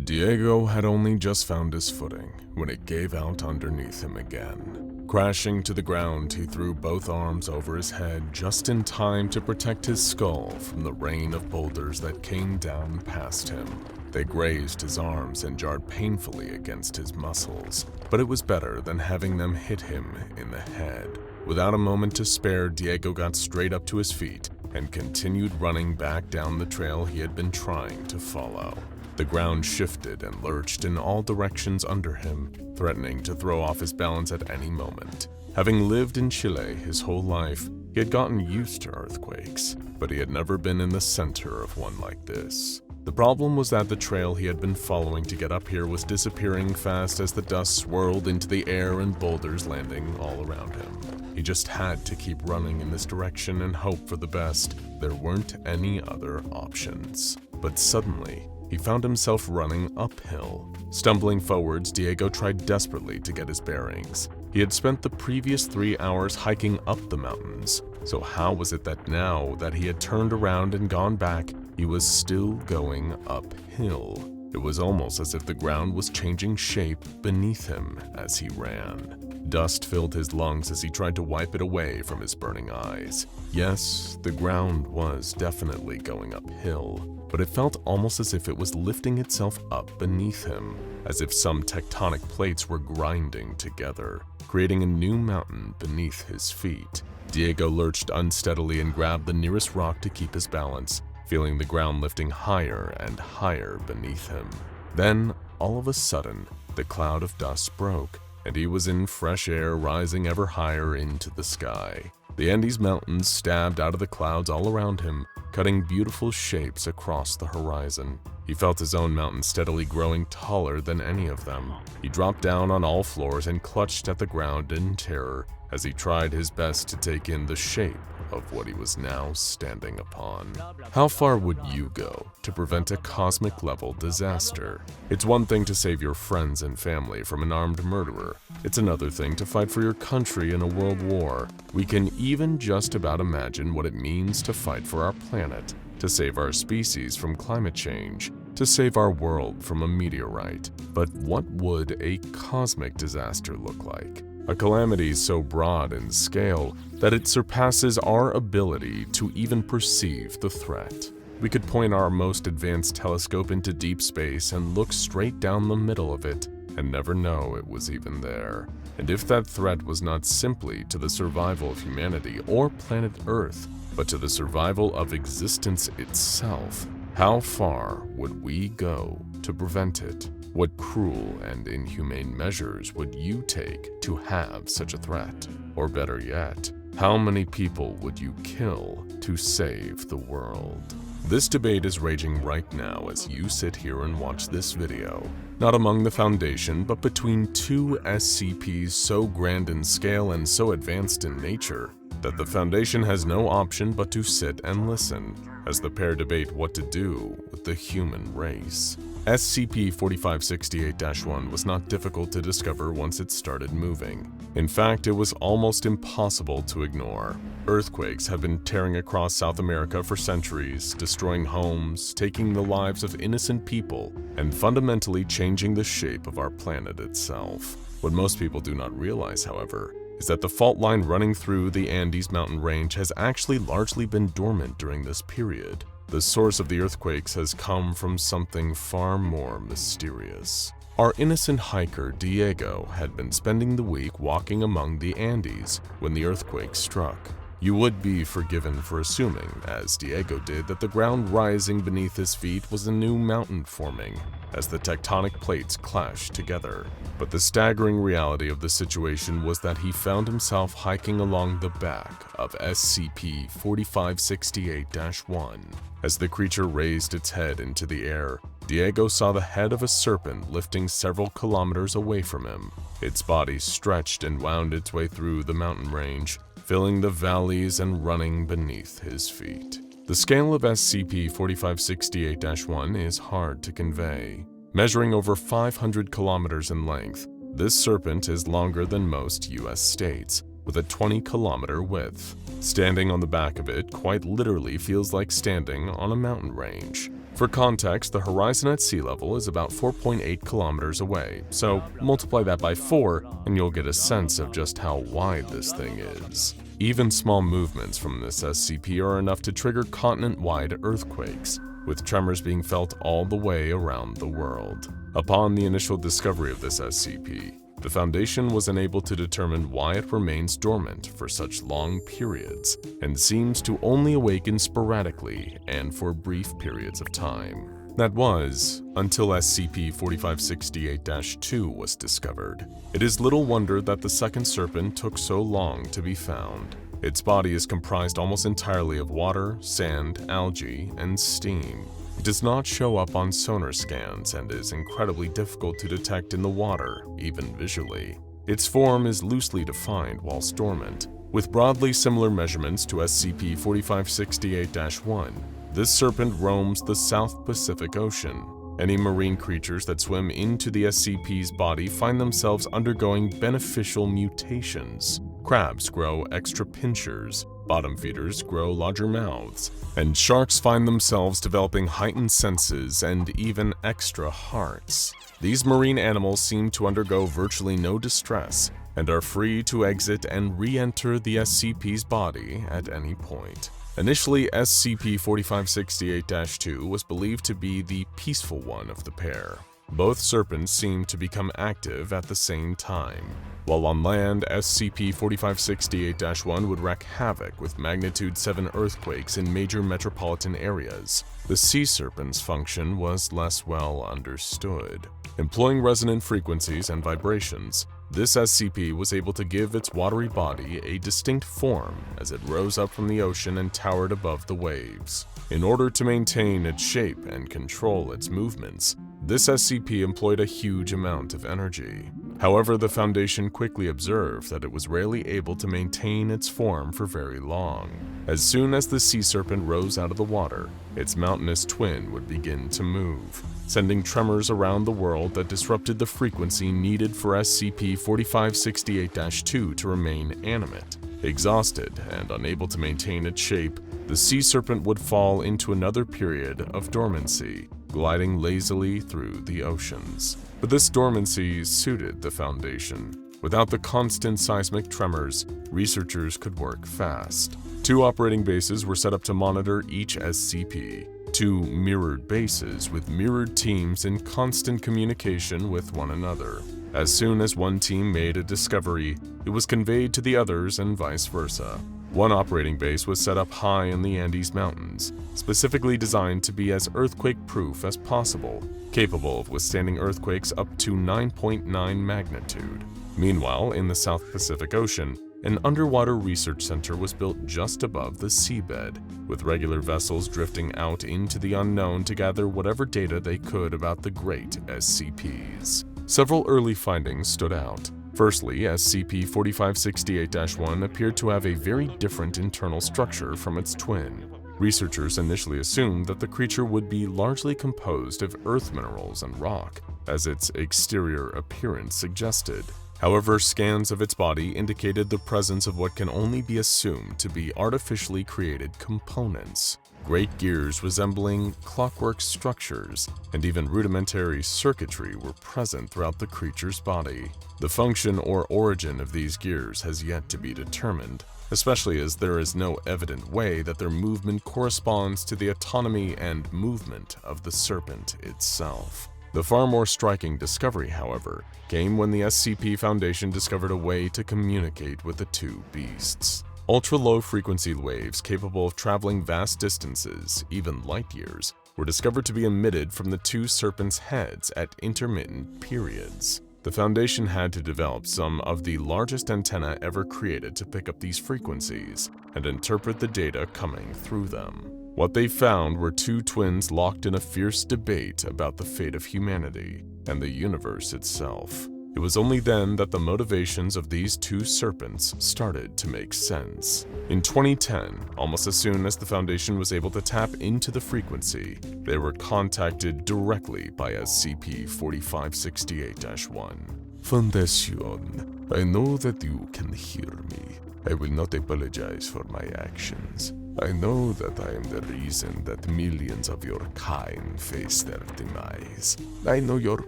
Diego had only just found his footing when it gave out underneath him again. Crashing to the ground, he threw both arms over his head just in time to protect his skull from the rain of boulders that came down past him. They grazed his arms and jarred painfully against his muscles, but it was better than having them hit him in the head. Without a moment to spare, Diego got straight up to his feet and continued running back down the trail he had been trying to follow. The ground shifted and lurched in all directions under him, threatening to throw off his balance at any moment. Having lived in Chile his whole life, he had gotten used to earthquakes, but he had never been in the center of one like this. The problem was that the trail he had been following to get up here was disappearing fast as the dust swirled into the air and boulders landing all around him. He just had to keep running in this direction and hope for the best. There weren't any other options. But suddenly, he found himself running uphill. Stumbling forwards, Diego tried desperately to get his bearings. He had spent the previous 3 hours hiking up the mountains, so how was it that now that he had turned around and gone back, he was still going uphill? It was almost as if the ground was changing shape beneath him as he ran. Dust filled his lungs as he tried to wipe it away from his burning eyes. Yes, the ground was definitely going uphill, but it felt almost as if it was lifting itself up beneath him, as if some tectonic plates were grinding together, creating a new mountain beneath his feet. Diego lurched unsteadily and grabbed the nearest rock to keep his balance, feeling the ground lifting higher and higher beneath him. Then, all of a sudden, the cloud of dust broke, and he was in fresh air rising ever higher into the sky. The Andes Mountains stabbed out of the clouds all around him, cutting beautiful shapes across the horizon. He felt his own mountain steadily growing taller than any of them. He dropped down on all floors and clutched at the ground in terror as he tried his best to take in the shape of what he was now standing upon. How far would you go to prevent a cosmic-level disaster? It's one thing to save your friends and family from an armed murderer. It's another thing to fight for your country in a world war. We can even just about imagine what it means to fight for our planet, to save our species from climate change, to save our world from a meteorite. But what would a cosmic disaster look like? A calamity so broad in scale that it surpasses our ability to even perceive the threat. We could point our most advanced telescope into deep space and look straight down the middle of it and never know it was even there. And if that threat was not simply to the survival of humanity or planet Earth, but to the survival of existence itself, how far would we go to prevent it? What cruel and inhumane measures would you take to have such a threat? Or better yet, how many people would you kill to save the world? This debate is raging right now as you sit here and watch this video. Not among the Foundation, but between two SCPs so grand in scale and so advanced in nature that the Foundation has no option but to sit and listen as the pair debate what to do with the human race. SCP-4568-1 was not difficult to discover once it started moving. In fact, it was almost impossible to ignore. Earthquakes have been tearing across South America for centuries, destroying homes, taking the lives of innocent people, and fundamentally changing the shape of our planet itself. What most people do not realize, however, is that the fault line running through the Andes mountain range has actually largely been dormant during this period. The source of the earthquakes has come from something far more mysterious. Our innocent hiker, Diego, had been spending the week walking among the Andes when the earthquake struck. You would be forgiven for assuming, as Diego did, that the ground rising beneath his feet was a new mountain forming as the tectonic plates clashed together. But the staggering reality of the situation was that he found himself hiking along the back of SCP-4568-1. As the creature raised its head into the air, Diego saw the head of a serpent lifting several kilometers away from him. Its body stretched and wound its way through the mountain range, filling the valleys and running beneath his feet. The scale of SCP-4568-1 is hard to convey. Measuring over 500 kilometers in length, this serpent is longer than most US states, with a 20-kilometer width. Standing on the back of it quite literally feels like standing on a mountain range.
For context, the horizon at sea level is about 4.8 kilometers away, so multiply that by 4 and you'll get a sense of just how wide this thing is. Even small movements from this SCP are enough to trigger continent-wide earthquakes, with tremors being felt all the way around the world. Upon the initial discovery of this SCP, the Foundation was unable to determine why it remains dormant for such long periods and seems to only awaken sporadically and for brief periods of time. That was, until SCP-4568-2 was discovered. It is little wonder that the second Serpent took so long to be found. Its body is comprised almost entirely of water, sand, algae, and steam. It does not show up on sonar scans and is incredibly difficult to detect in the water, even visually. Its form is loosely defined whilst dormant, with broadly similar measurements to SCP-4568-1. This serpent roams the South Pacific Ocean. Any marine creatures that swim into the SCP's body find themselves undergoing beneficial mutations. Crabs grow extra pinchers, bottom feeders grow larger mouths, and sharks find themselves developing heightened senses and even extra hearts. These marine animals seem to undergo virtually no distress and are free to exit and re-enter the SCP's body at any point. Initially, SCP-4568-2 was believed to be the peaceful one of the pair. Both serpents seemed to become active at the same time. While on land, SCP-4568-1 would wreak havoc with magnitude 7 earthquakes in major metropolitan areas. The sea serpent's function was less well understood. Employing resonant frequencies and vibrations, this SCP was able to give its watery body a distinct form as it rose up from the ocean and towered above the waves. In order to maintain its shape and control its movements, this SCP employed a huge amount of energy. However, the Foundation quickly observed that it was rarely able to maintain its form for very long. As soon as the sea serpent rose out of the water, its mountainous twin would begin to move, sending tremors around the world that disrupted the frequency needed for SCP-4568-2 to remain animate. Exhausted and unable to maintain its shape, the sea serpent would fall into another period of dormancy, gliding lazily through the oceans. But this dormancy suited the Foundation. Without the constant seismic tremors, researchers could work fast. 2 operating bases were set up to monitor each SCP. 2 mirrored bases with mirrored teams in constant communication with one another. As soon as one team made a discovery, it was conveyed to the others and vice versa. One operating base was set up high in the Andes Mountains, specifically designed to be as earthquake-proof as possible, capable of withstanding earthquakes up to 9.9 magnitude. Meanwhile, in the South Pacific Ocean, an underwater research center was built just above the seabed, with regular vessels drifting out into the unknown to gather whatever data they could about the great SCPs. Several early findings stood out. Firstly, SCP-4568-1 appeared to have a very different internal structure from its twin. Researchers initially assumed that the creature would be largely composed of earth minerals and rock, as its exterior appearance suggested. However, scans of its body indicated the presence of what can only be assumed to be artificially created components. Great gears resembling clockwork structures and even rudimentary circuitry were present throughout the creature's body. The function or origin of these gears has yet to be determined, especially as there is no evident way that their movement corresponds to the autonomy and movement of the serpent itself. The far more striking discovery, however, came when the SCP Foundation discovered a way to communicate with the 2 beasts. Ultra-low frequency waves capable of traveling vast distances, even light years, were discovered to be emitted from the 2 serpents' heads at intermittent periods. The Foundation had to develop some of the largest antennae ever created to pick up these frequencies and interpret the data coming through them. What they found were 2 twins locked in a fierce debate about the fate of humanity and the universe itself. It was only then that the motivations of these 2 serpents started to make sense. In 2010, almost as soon as the Foundation was able to tap into the frequency, they were contacted directly by SCP-4568-1. Foundation, I know that you can hear me. I will not apologize for my actions.
I know that I am the reason that millions of your kind face their demise. I know your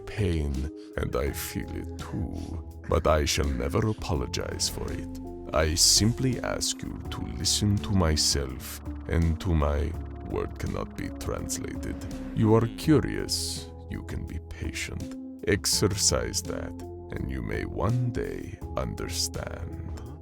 pain, and I feel it too, but I shall never apologize for it. I simply ask you to listen to myself and to my word cannot be translated. You are curious, you can be patient. Exercise that, and you may one day understand.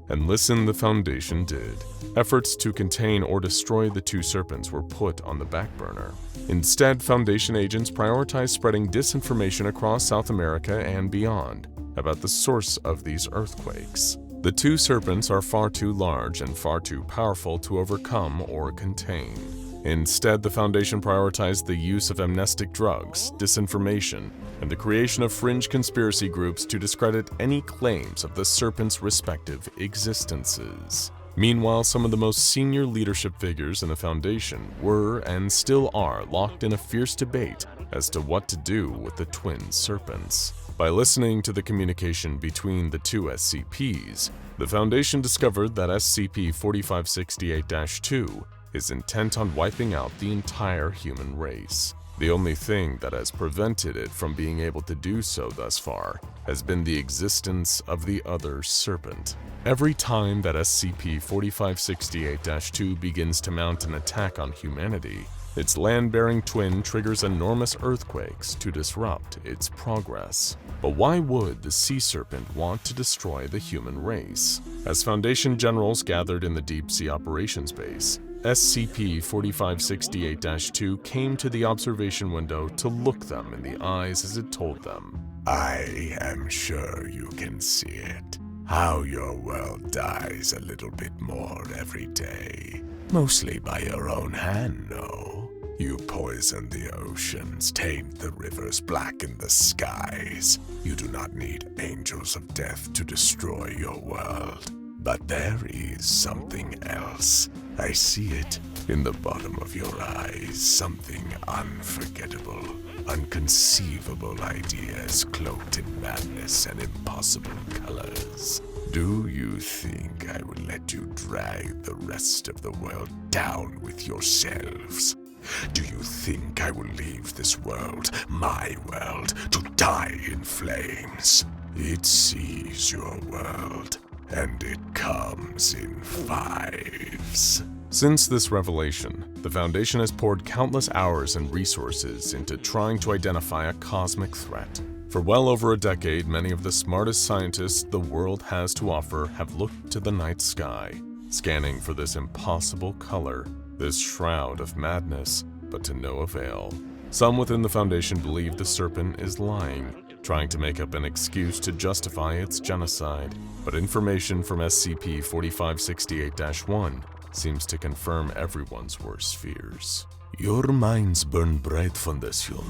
And listen, the Foundation did. Efforts to contain or destroy the two serpents were put on the back burner. Instead, Foundation agents prioritized spreading disinformation across South America and beyond about the source of these earthquakes. The two serpents are far too large and far too powerful to overcome or contain. Instead, the Foundation prioritized the use of amnestic drugs, disinformation, and the creation of fringe conspiracy groups to discredit any claims of the serpents' respective existences. Meanwhile, some of the most senior leadership figures in the Foundation were and still are locked in a fierce debate as to what to do with the twin serpents. By listening to the communication between the two SCPs, the Foundation discovered that SCP-4568-2 is intent on wiping out the entire human race. The only thing that has prevented it from being able to do so thus far has been the existence of the other serpent. Every time that SCP-4568-2 begins to mount an attack on humanity, its land-bearing twin triggers enormous earthquakes to disrupt its progress. But why would the sea serpent want to destroy the human race? As Foundation generals gathered in the Deep Sea Operations Base, SCP-4568-2 came to the observation window to look them in the eyes as it told them,
I am sure you can see it. How your world dies a little bit more every day. Mostly by your own hand, no? You poison the oceans, taint the rivers, blacken the skies. You do not need angels of death to destroy your world. But there is something else. I see it in the bottom of your eyes. Something unforgettable, unconceivable ideas cloaked in madness and impossible colors. Do you think I will let you drag the rest of the world down with yourselves? Do you think I will leave this world, my world, to die in flames? It sees your world, and it comes in fives.
Since this revelation, the Foundation has poured countless hours and resources into trying to identify a cosmic threat. For well over a decade, many of the smartest scientists the world has to offer have looked to the night sky, scanning for this impossible color, this shroud of madness, but to no avail. Some within the Foundation believe the serpent is lying, trying to make up an excuse to justify its genocide, but information from SCP-4568-1 seems to confirm everyone's worst fears.
Your minds burn bright, Foundation.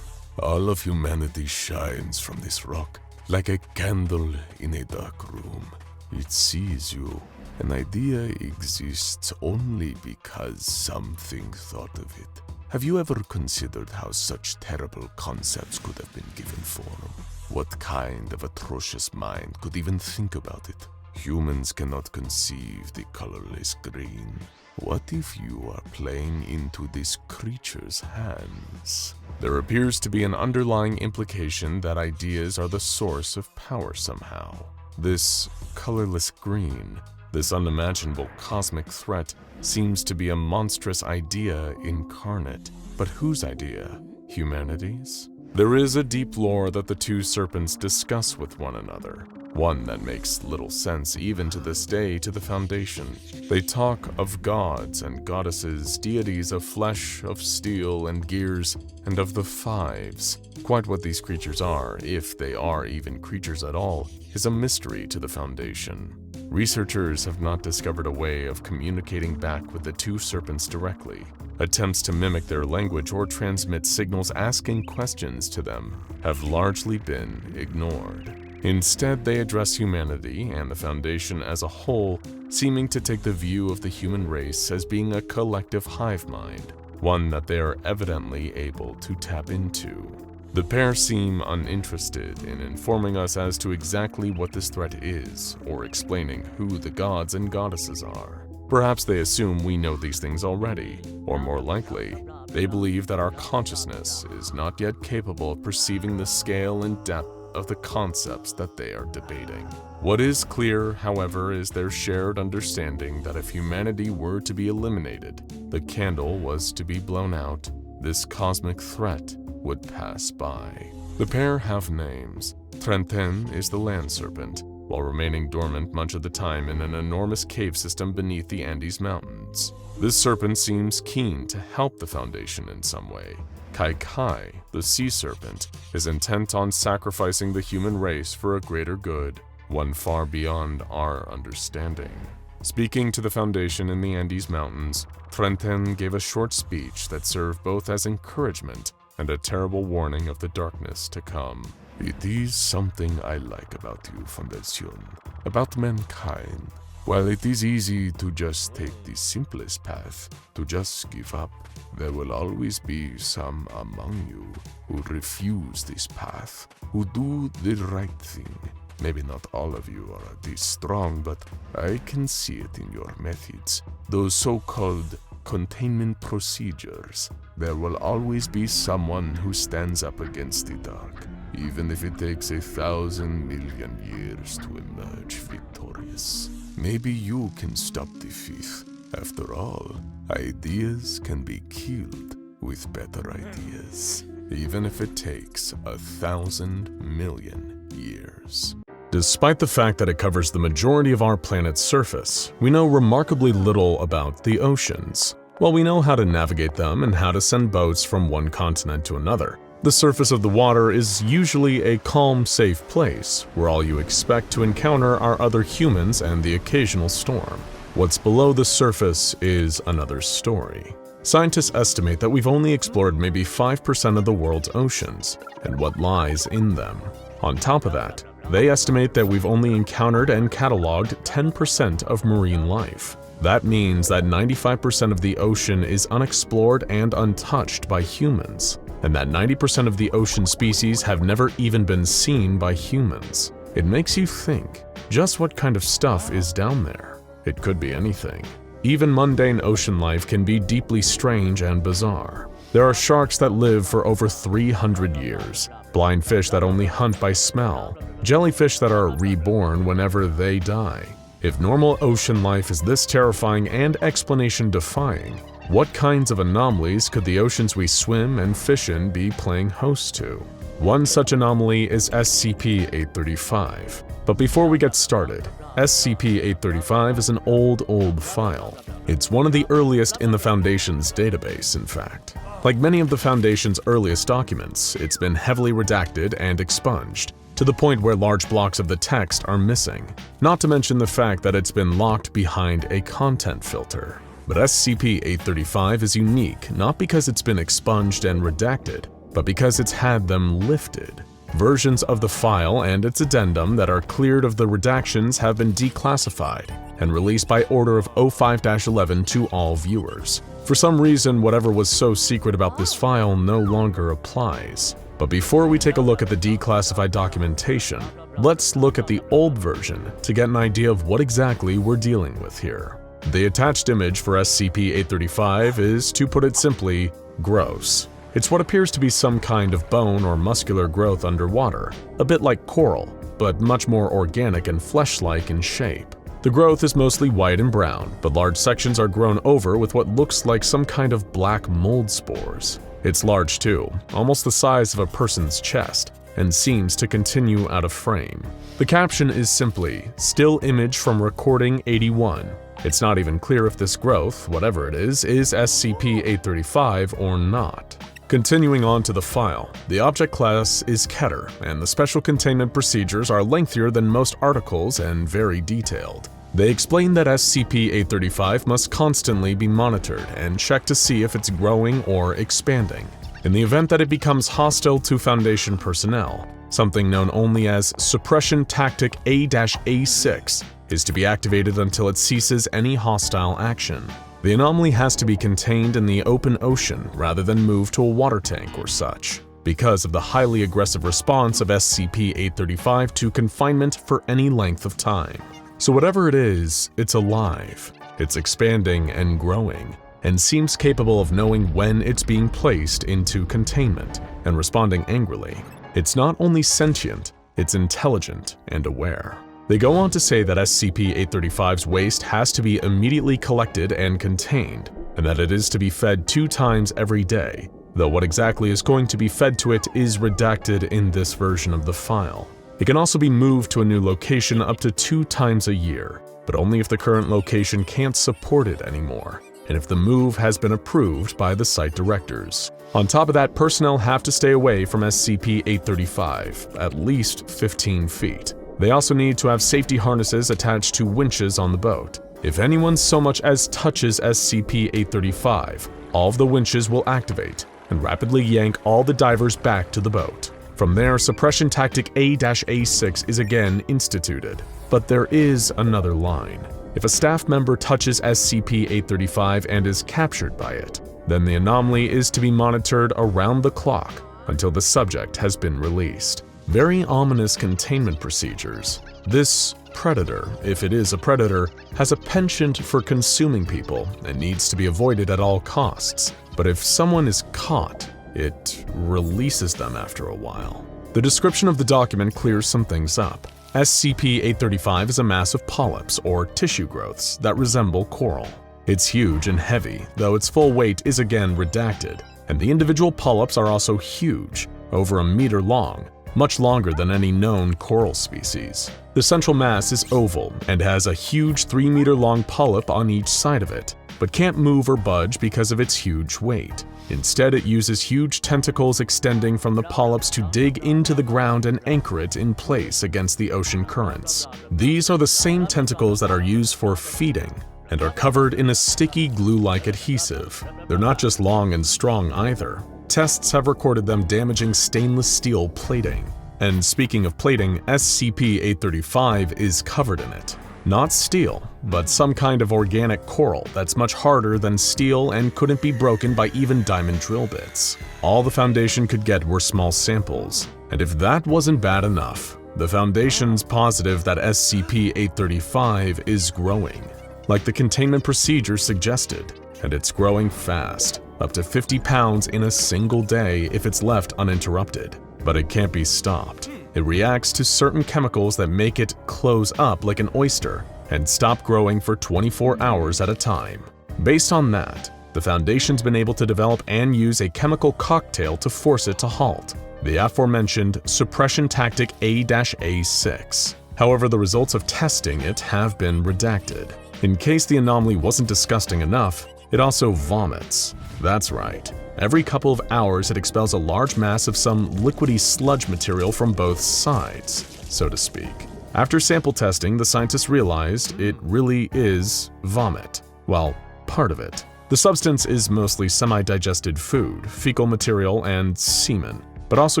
All of humanity shines from this rock, like a candle in a dark room. It sees you. An idea exists only because something thought of it. Have you ever considered how such terrible concepts could have been given form? What kind of atrocious mind could even think about it? Humans cannot conceive the colorless green. What if you are playing into this creature's hands?
There appears to be an underlying implication that ideas are the source of power somehow. This colorless green, this unimaginable cosmic threat, seems to be a monstrous idea incarnate. But whose idea? Humanity's? There is a deep lore that the two serpents discuss with one another, one that makes little sense even to this day to the Foundation. They talk of gods and goddesses, deities of flesh, of steel and gears, and of the fives. Quite what these creatures are, if they are even creatures at all, is a mystery to the Foundation. Researchers have not discovered a way of communicating back with the two serpents directly. Attempts to mimic their language or transmit signals asking questions to them have largely been ignored. Instead, they address humanity and the Foundation as a whole, seeming to take the view of the human race as being a collective hive mind, one that they are evidently able to tap into. The pair seem uninterested in informing us as to exactly what this threat is, or explaining who the gods and goddesses are. Perhaps they assume we know these things already, or more likely, they believe that our consciousness is not yet capable of perceiving the scale and depth of the concepts that they are debating. What is clear, however, is their shared understanding that if humanity were to be eliminated, the candle was to be blown out, this cosmic threat would pass by. The pair have names. Trenten is the land serpent, while remaining dormant much of the time in an enormous cave system beneath the Andes Mountains. This serpent seems keen to help the Foundation in some way. Kai Kai, the sea serpent, is intent on sacrificing the human race for a greater good, one far beyond our understanding. Speaking to the Foundation in the Andes Mountains, Trenten gave a short speech that served both as encouragement and a terrible warning of the darkness to come.
It is something I like about you, Foundation, about mankind. While it is easy to just take the simplest path, to just give up, there will always be some among you who refuse this path, who do the right thing. Maybe not all of you are this strong, but I can see it in your methods, those so-called containment procedures. There will always be someone who stands up against the dark, even if it takes 1,000 million years to emerge victorious. Maybe you can stop the fifth. After all, ideas can be killed with better ideas, even if it takes 1,000 million years.
Despite the fact that it covers the majority of our planet's surface, we know remarkably little about the oceans. While we know how to navigate them and how to send boats from one continent to another, the surface of the water is usually a calm, safe place where all you expect to encounter are other humans and the occasional storm. What's below the surface is another story. Scientists estimate that we've only explored maybe 5% of the world's oceans and what lies in them. On top of that, they estimate that we've only encountered and cataloged 10% of marine life. That means that 95% of the ocean is unexplored and untouched by humans, and that 90% of the ocean species have never even been seen by humans. It makes you think, just what kind of stuff is down there? It could be anything. Even mundane ocean life can be deeply strange and bizarre. There are sharks that live for over 300 years, blind fish that only hunt by smell, jellyfish that are reborn whenever they die. If normal ocean life is this terrifying and explanation-defying, what kinds of anomalies could the oceans we swim and fish in be playing host to? One such anomaly is SCP-835. But before we get started, SCP-835 is an old file. It's one of the earliest in the Foundation's database, in fact. Like many of the Foundation's earliest documents, it's been heavily redacted and expunged, to the point where large blocks of the text are missing, not to mention the fact that it's been locked behind a content filter. But SCP-835 is unique not because it's been expunged and redacted, but because it's had them lifted. Versions of the file and its addendum that are cleared of the redactions have been declassified and released by order of 05-11 to all viewers. For some reason, whatever was so secret about this file no longer applies. But before we take a look at the declassified documentation, let's look at the old version to get an idea of what exactly we're dealing with here. The attached image for SCP-835 is, to put it simply, gross. It's what appears to be some kind of bone or muscular growth underwater, a bit like coral, but much more organic and flesh-like in shape. The growth is mostly white and brown, but large sections are grown over with what looks like some kind of black mold spores. It's large too, almost the size of a person's chest, and seems to continue out of frame. The caption is simply, "Still image from recording 81. It's not even clear if this growth, whatever it is SCP-835 or not. Continuing on to the file, the object class is Keter, and the special containment procedures are lengthier than most articles and very detailed. They explain that SCP-835 must constantly be monitored and checked to see if it's growing or expanding. In the event that it becomes hostile to Foundation personnel, something known only as Suppression Tactic A-A6 is to be activated until it ceases any hostile action. The anomaly has to be contained in the open ocean rather than moved to a water tank or such, because of the highly aggressive response of SCP-835 to confinement for any length of time. So whatever it is, it's alive. It's expanding and growing, and seems capable of knowing when it's being placed into containment and responding angrily. It's not only sentient, it's intelligent and aware. They go on to say that SCP-835's waste has to be immediately collected and contained, and that it is to be fed 2 times every day, though what exactly is going to be fed to it is redacted in this version of the file. It can also be moved to a new location up to 2 times a year, but only if the current location can't support it anymore, and if the move has been approved by the site directors. On top of that, personnel have to stay away from SCP-835, at least 15 feet. They also need to have safety harnesses attached to winches on the boat. If anyone so much as touches SCP-835, all of the winches will activate and rapidly yank all the divers back to the boat. From there, suppression tactic A-A6 is again instituted. But there is another line. If a staff member touches SCP-835 and is captured by it, then the anomaly is to be monitored around the clock until the subject has been released. Very ominous containment procedures. This predator, if it is a predator, has a penchant for consuming people and needs to be avoided at all costs. But if someone is caught, it releases them after a while. The description of the document clears some things up. SCP-835 is a mass of polyps, or tissue growths, that resemble coral. It's huge and heavy, though its full weight is again redacted, and the individual polyps are also huge, over 1 meter long, much longer than any known coral species. The central mass is oval and has a huge 3-meter-long polyp on each side of it, but can't move or budge because of its huge weight. Instead, it uses huge tentacles extending from the polyps to dig into the ground and anchor it in place against the ocean currents. These are the same tentacles that are used for feeding and are covered in a sticky glue-like adhesive. They're not just long and strong either. Tests have recorded them damaging stainless steel plating. And speaking of plating, SCP-835 is covered in it. Not steel, but some kind of organic coral that's much harder than steel and couldn't be broken by even diamond drill bits. All the Foundation could get were small samples, and if that wasn't bad enough, the Foundation's positive that SCP-835 is growing, like the containment procedure suggested, and it's growing fast, up to 50 pounds in a single day if it's left uninterrupted. But it can't be stopped. It reacts to certain chemicals that make it close up like an oyster and stop growing for 24 hours at a time. Based on that, the Foundation's been able to develop and use a chemical cocktail to force it to halt, the aforementioned suppression tactic A-A6. However, the results of testing it have been redacted. In case the anomaly wasn't disgusting enough, it also vomits. That's right. Every couple of hours, it expels a large mass of some liquidy sludge material from both sides, so to speak. After sample testing, the scientists realized it really is vomit. Well, part of it. The substance is mostly semi-digested food, fecal material, and semen, but also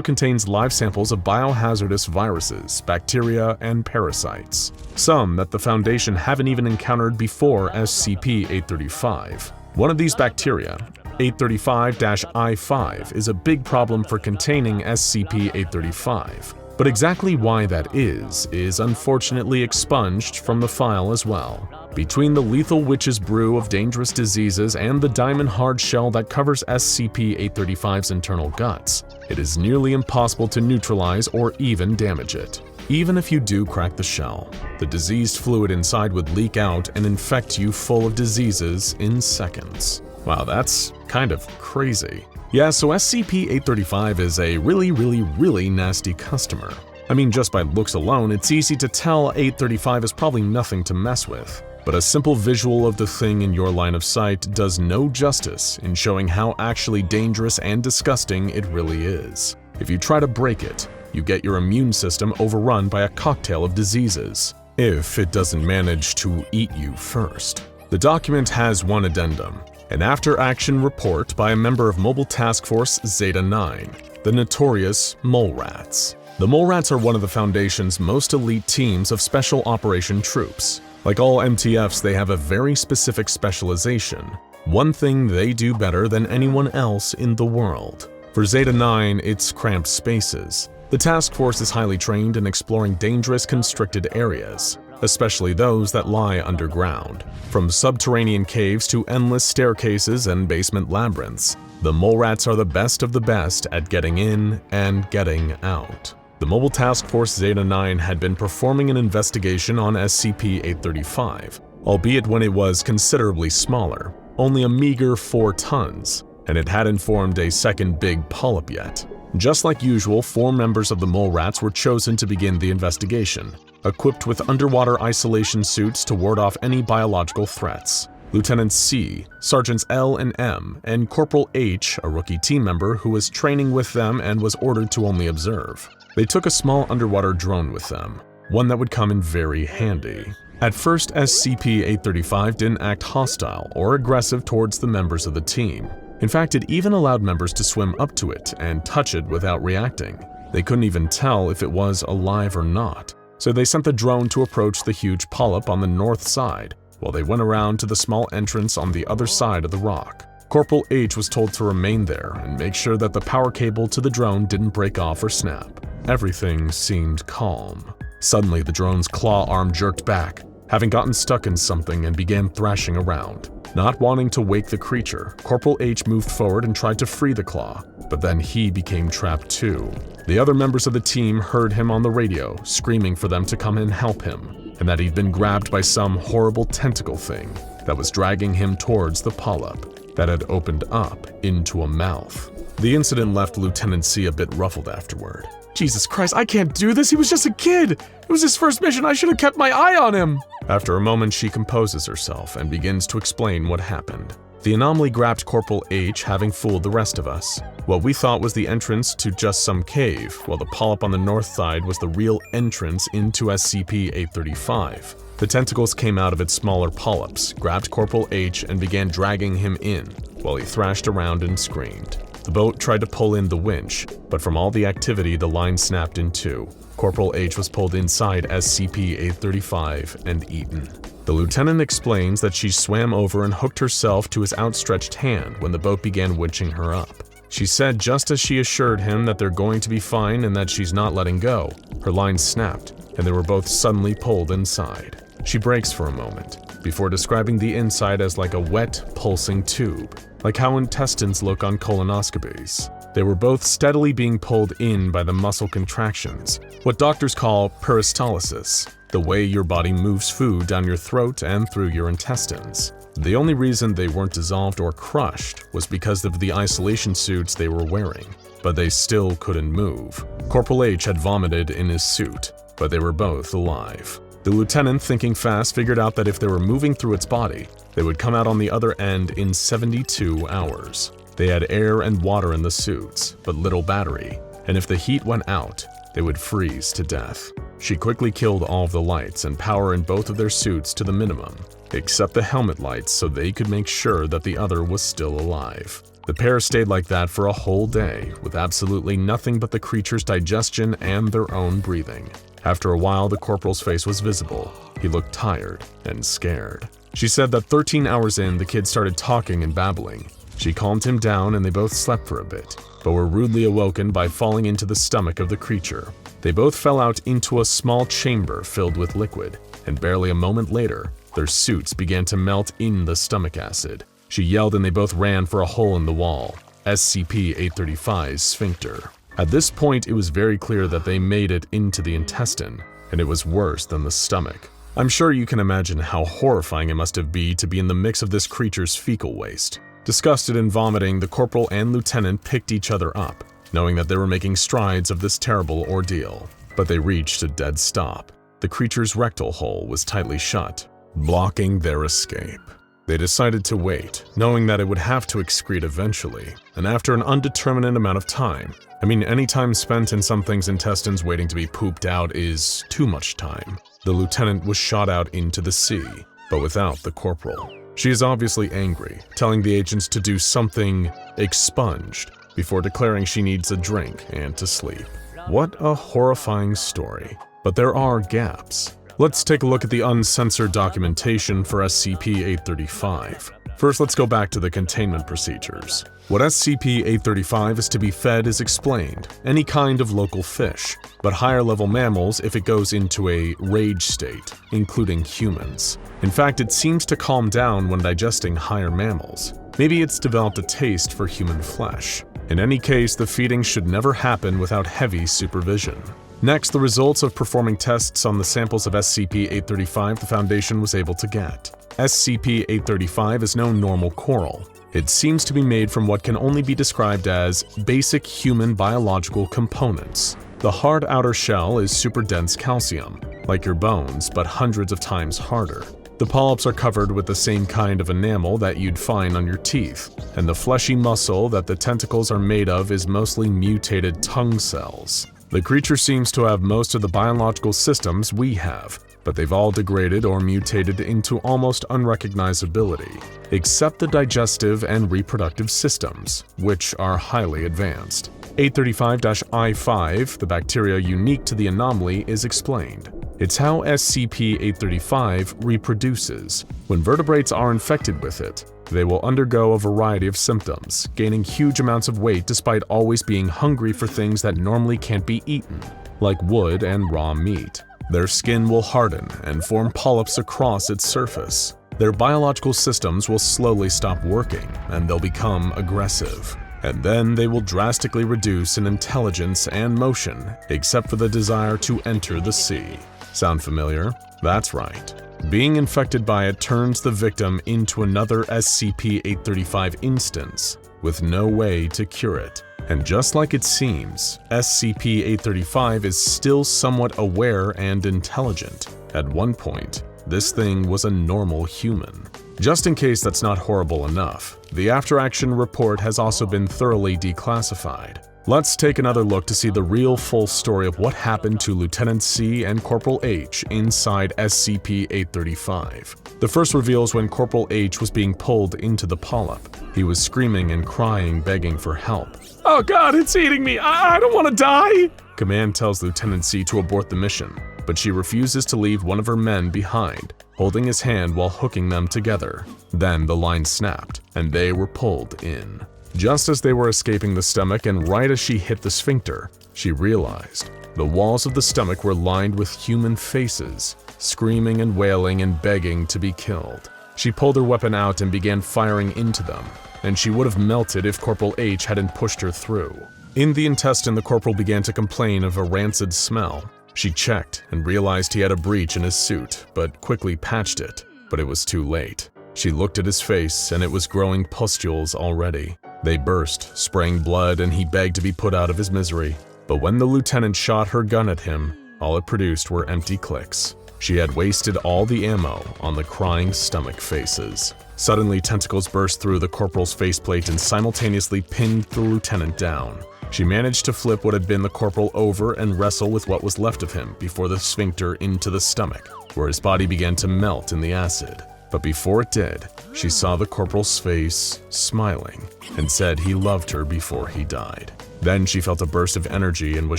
contains live samples of biohazardous viruses, bacteria, and parasites. Some that the Foundation haven't even encountered before SCP-835. One of these bacteria, 835-I5, is a big problem for containing SCP-835. But exactly why that is unfortunately expunged from the file as well. Between the lethal witch's brew of dangerous diseases and the diamond hard shell that covers SCP-835's internal guts, it is nearly impossible to neutralize or even damage it. Even if you do crack the shell, the diseased fluid inside would leak out and infect you full of diseases in seconds. Wow, that's kind of crazy. Yeah, so SCP-835 is a really nasty customer. I mean, just by looks alone, it's easy to tell 835 is probably nothing to mess with. But a simple visual of the thing in your line of sight does no justice in showing how actually dangerous and disgusting it really is. If you try to break it, you get your immune system overrun by a cocktail of diseases, if it doesn't manage to eat you first. The document has one addendum, an after-action report by a member of Mobile Task Force Zeta-9, the notorious Mole Rats. The Mole Rats are one of the Foundation's most elite teams of Special Operation Troops. Like all MTFs, they have a very specific specialization, one thing they do better than anyone else in the world. For Zeta-9, it's cramped spaces. The task force is highly trained in exploring dangerous, constricted areas. especially those that lie underground. From subterranean caves to endless staircases and basement labyrinths, the mole rats are the best of the best at getting in and getting out. The Mobile Task Force Zeta-9 had been performing an investigation on SCP-835, albeit when it was considerably smaller, only a meager 4 tons, and it hadn't formed a second big polyp yet. Just like usual, 4 members of the mole rats were chosen to begin the investigation, equipped with underwater isolation suits to ward off any biological threats. Lieutenant C, Sergeants L and M, and Corporal H, a rookie team member who was training with them and was ordered to only observe. They took a small underwater drone with them, one that would come in very handy. At first, SCP-835 didn't act hostile or aggressive towards the members of the team. In fact, it even allowed members to swim up to it and touch it without reacting. They couldn't even tell if it was alive or not, so they sent the drone to approach the huge polyp on the north side, while they went around to the small entrance on the other side of the rock. Corporal H was told to remain there and make sure that the power cable to the drone didn't break off or snap. Everything seemed calm. Suddenly, the drone's claw arm jerked back, having gotten stuck in something, and began thrashing around. Not wanting to wake the creature, Corporal H moved forward and tried to free the claw, but then he became trapped too. The other members of the team heard him on the radio, screaming for them to come and help him, and that he'd been grabbed by some horrible tentacle thing that was dragging him towards the polyp that had opened up into a mouth. The incident left Lieutenant C a bit ruffled afterward. Jesus Christ, I can't do this, he was just a kid! It was his first mission, I should have kept my eye on him! After a moment, she composes herself and begins to explain what happened. The anomaly grabbed Corporal H, having fooled the rest of us. What we thought was the entrance to just some cave, while the polyp on the north side was the real entrance into SCP-835. The tentacles came out of its smaller polyps, grabbed Corporal H, and began dragging him in, while he thrashed around and screamed. The boat tried to pull in the winch, but from all the activity, the line snapped in two. Corporal H was pulled inside SCP-835 and eaten. The lieutenant explains that she swam over and hooked herself to his outstretched hand when the boat began winching her up. She said just as she assured him that they're going to be fine and that she's not letting go, her line snapped, and they were both suddenly pulled inside. She breaks for a moment, before describing the inside as like a wet, pulsing tube, like how intestines look on colonoscopies. They were both steadily being pulled in by the muscle contractions, what doctors call peristalsis, the way your body moves food down your throat and through your intestines. The only reason they weren't dissolved or crushed was because of the isolation suits they were wearing, but they still couldn't move. Corporal H had vomited in his suit, but they were both alive. The lieutenant, thinking fast, figured out that if they were moving through its body, they would come out on the other end in 72 hours. They had air and water in the suits, but little battery, and if the heat went out, they would freeze to death. She quickly killed all of the lights and power in both of their suits to the minimum, except the helmet lights so they could make sure that the other was still alive. The pair stayed like that for a whole day, with absolutely nothing but the creature's digestion and their own breathing. After a while, the corporal's face was visible. He looked tired and scared. She said that 13 hours in, the kid started talking and babbling. She calmed him down and they both slept for a bit, but were rudely awoken by falling into the stomach of the creature. They both fell out into a small chamber filled with liquid, and barely a moment later, their suits began to melt in the stomach acid. She yelled and they both ran for a hole in the wall, SCP-835's sphincter. At this point, it was very clear that they made it into the intestine, and it was worse than the stomach. I'm sure you can imagine how horrifying it must have been to be in the mix of this creature's fecal waste. Disgusted and vomiting, the corporal and lieutenant picked each other up, knowing that they were making strides of this terrible ordeal. But they reached a dead stop. The creature's rectal hole was tightly shut, blocking their escape. They decided to wait, knowing that it would have to excrete eventually, and after an undeterminate amount of time, any time spent in something's intestines waiting to be pooped out is too much time. The lieutenant was shot out into the sea, but without the corporal. She is obviously angry, telling the agents to do something expunged before declaring she needs a drink and to sleep. What a horrifying story. But there are gaps. Let's take a look at the uncensored documentation for SCP-835. First, let's go back to the containment procedures. What SCP-835 is to be fed is explained, any kind of local fish, but higher-level mammals if it goes into a rage state, including humans. In fact, it seems to calm down when digesting higher mammals. Maybe it's developed a taste for human flesh. In any case, the feeding should never happen without heavy supervision. Next, the results of performing tests on the samples of SCP-835 the Foundation was able to get. SCP-835 is no normal coral. It seems to be made from what can only be described as basic human biological components. The hard outer shell is super dense calcium, like your bones, but hundreds of times harder. The polyps are covered with the same kind of enamel that you'd find on your teeth, and the fleshy muscle that the tentacles are made of is mostly mutated tongue cells. The creature seems to have most of the biological systems we have, but they've all degraded or mutated into almost unrecognizability, except the digestive and reproductive systems, which are highly advanced. 835-I5, the bacteria unique to the anomaly, is explained. It's how SCP-835 reproduces. When vertebrates are infected with it, they will undergo a variety of symptoms, gaining huge amounts of weight despite always being hungry for things that normally can't be eaten, like wood and raw meat. Their skin will harden and form polyps across its surface. Their biological systems will slowly stop working, and they'll become aggressive. And then they will drastically reduce in intelligence and motion, except for the desire to enter the sea. Sound familiar? That's right. Being infected by it turns the victim into another SCP-835 instance, with no way to cure it. And just like it seems, SCP-835 is still somewhat aware and intelligent. At one point, this thing was a normal human. Just in case that's not horrible enough, the after-action report has also been thoroughly declassified. Let's take another look to see the real full story of what happened to Lieutenant C and Corporal H inside SCP-835. The first reveals when Corporal H was being pulled into the polyp. He was screaming and crying, begging for help. "Oh God, it's eating me! I don't want to die!" Command tells Lieutenant C to abort the mission, but she refuses to leave one of her men behind, holding his hand while hooking them together. Then the line snapped, and they were pulled in. Just as they were escaping the stomach and right as she hit the sphincter, she realized the walls of the stomach were lined with human faces, screaming and wailing and begging to be killed. She pulled her weapon out and began firing into them, and she would have melted if Corporal H hadn't pushed her through. In the intestine, the corporal began to complain of a rancid smell. She checked and realized he had a breach in his suit, but quickly patched it, but it was too late. She looked at his face, and it was growing pustules already. They burst, spraying blood, and he begged to be put out of his misery. But when the lieutenant shot her gun at him, all it produced were empty clicks. She had wasted all the ammo on the crying stomach faces. Suddenly, tentacles burst through the corporal's faceplate and simultaneously pinned the lieutenant down. She managed to flip what had been the corporal over and wrestle with what was left of him before the sphincter into the stomach, where his body began to melt in the acid. But before it did, she saw the corporal's face, smiling, and said he loved her before he died. Then she felt a burst of energy and was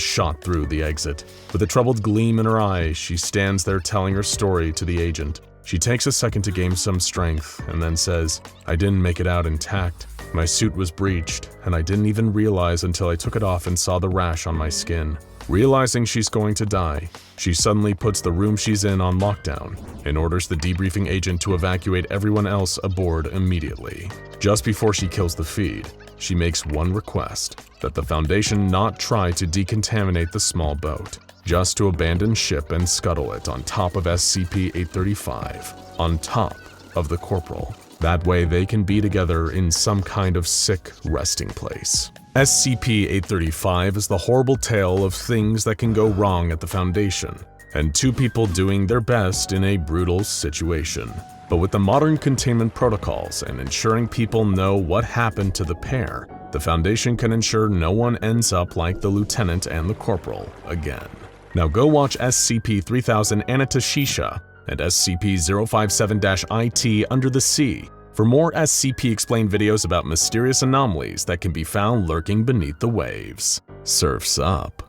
shot through the exit. With a troubled gleam in her eyes, she stands there telling her story to the agent. She takes a second to gain some strength and then says, "I didn't make it out intact. My suit was breached, and I didn't even realize until I took it off and saw the rash on my skin." Realizing she's going to die, she suddenly puts the room she's in on lockdown and orders the debriefing agent to evacuate everyone else aboard immediately. Just before she kills the feed, she makes one request, that the Foundation not try to decontaminate the small boat, just to abandon ship and scuttle it on top of SCP-835, on top of the corporal. That way they can be together in some kind of sick resting place. SCP-835 is the horrible tale of things that can go wrong at the Foundation, and two people doing their best in a brutal situation. But with the modern containment protocols and ensuring people know what happened to the pair, the Foundation can ensure no one ends up like the lieutenant and the corporal again. Now go watch SCP-3000 Anatashisha and SCP-057-IT Under the Sea for more SCP-explained videos about mysterious anomalies that can be found lurking beneath the waves. Surf's up.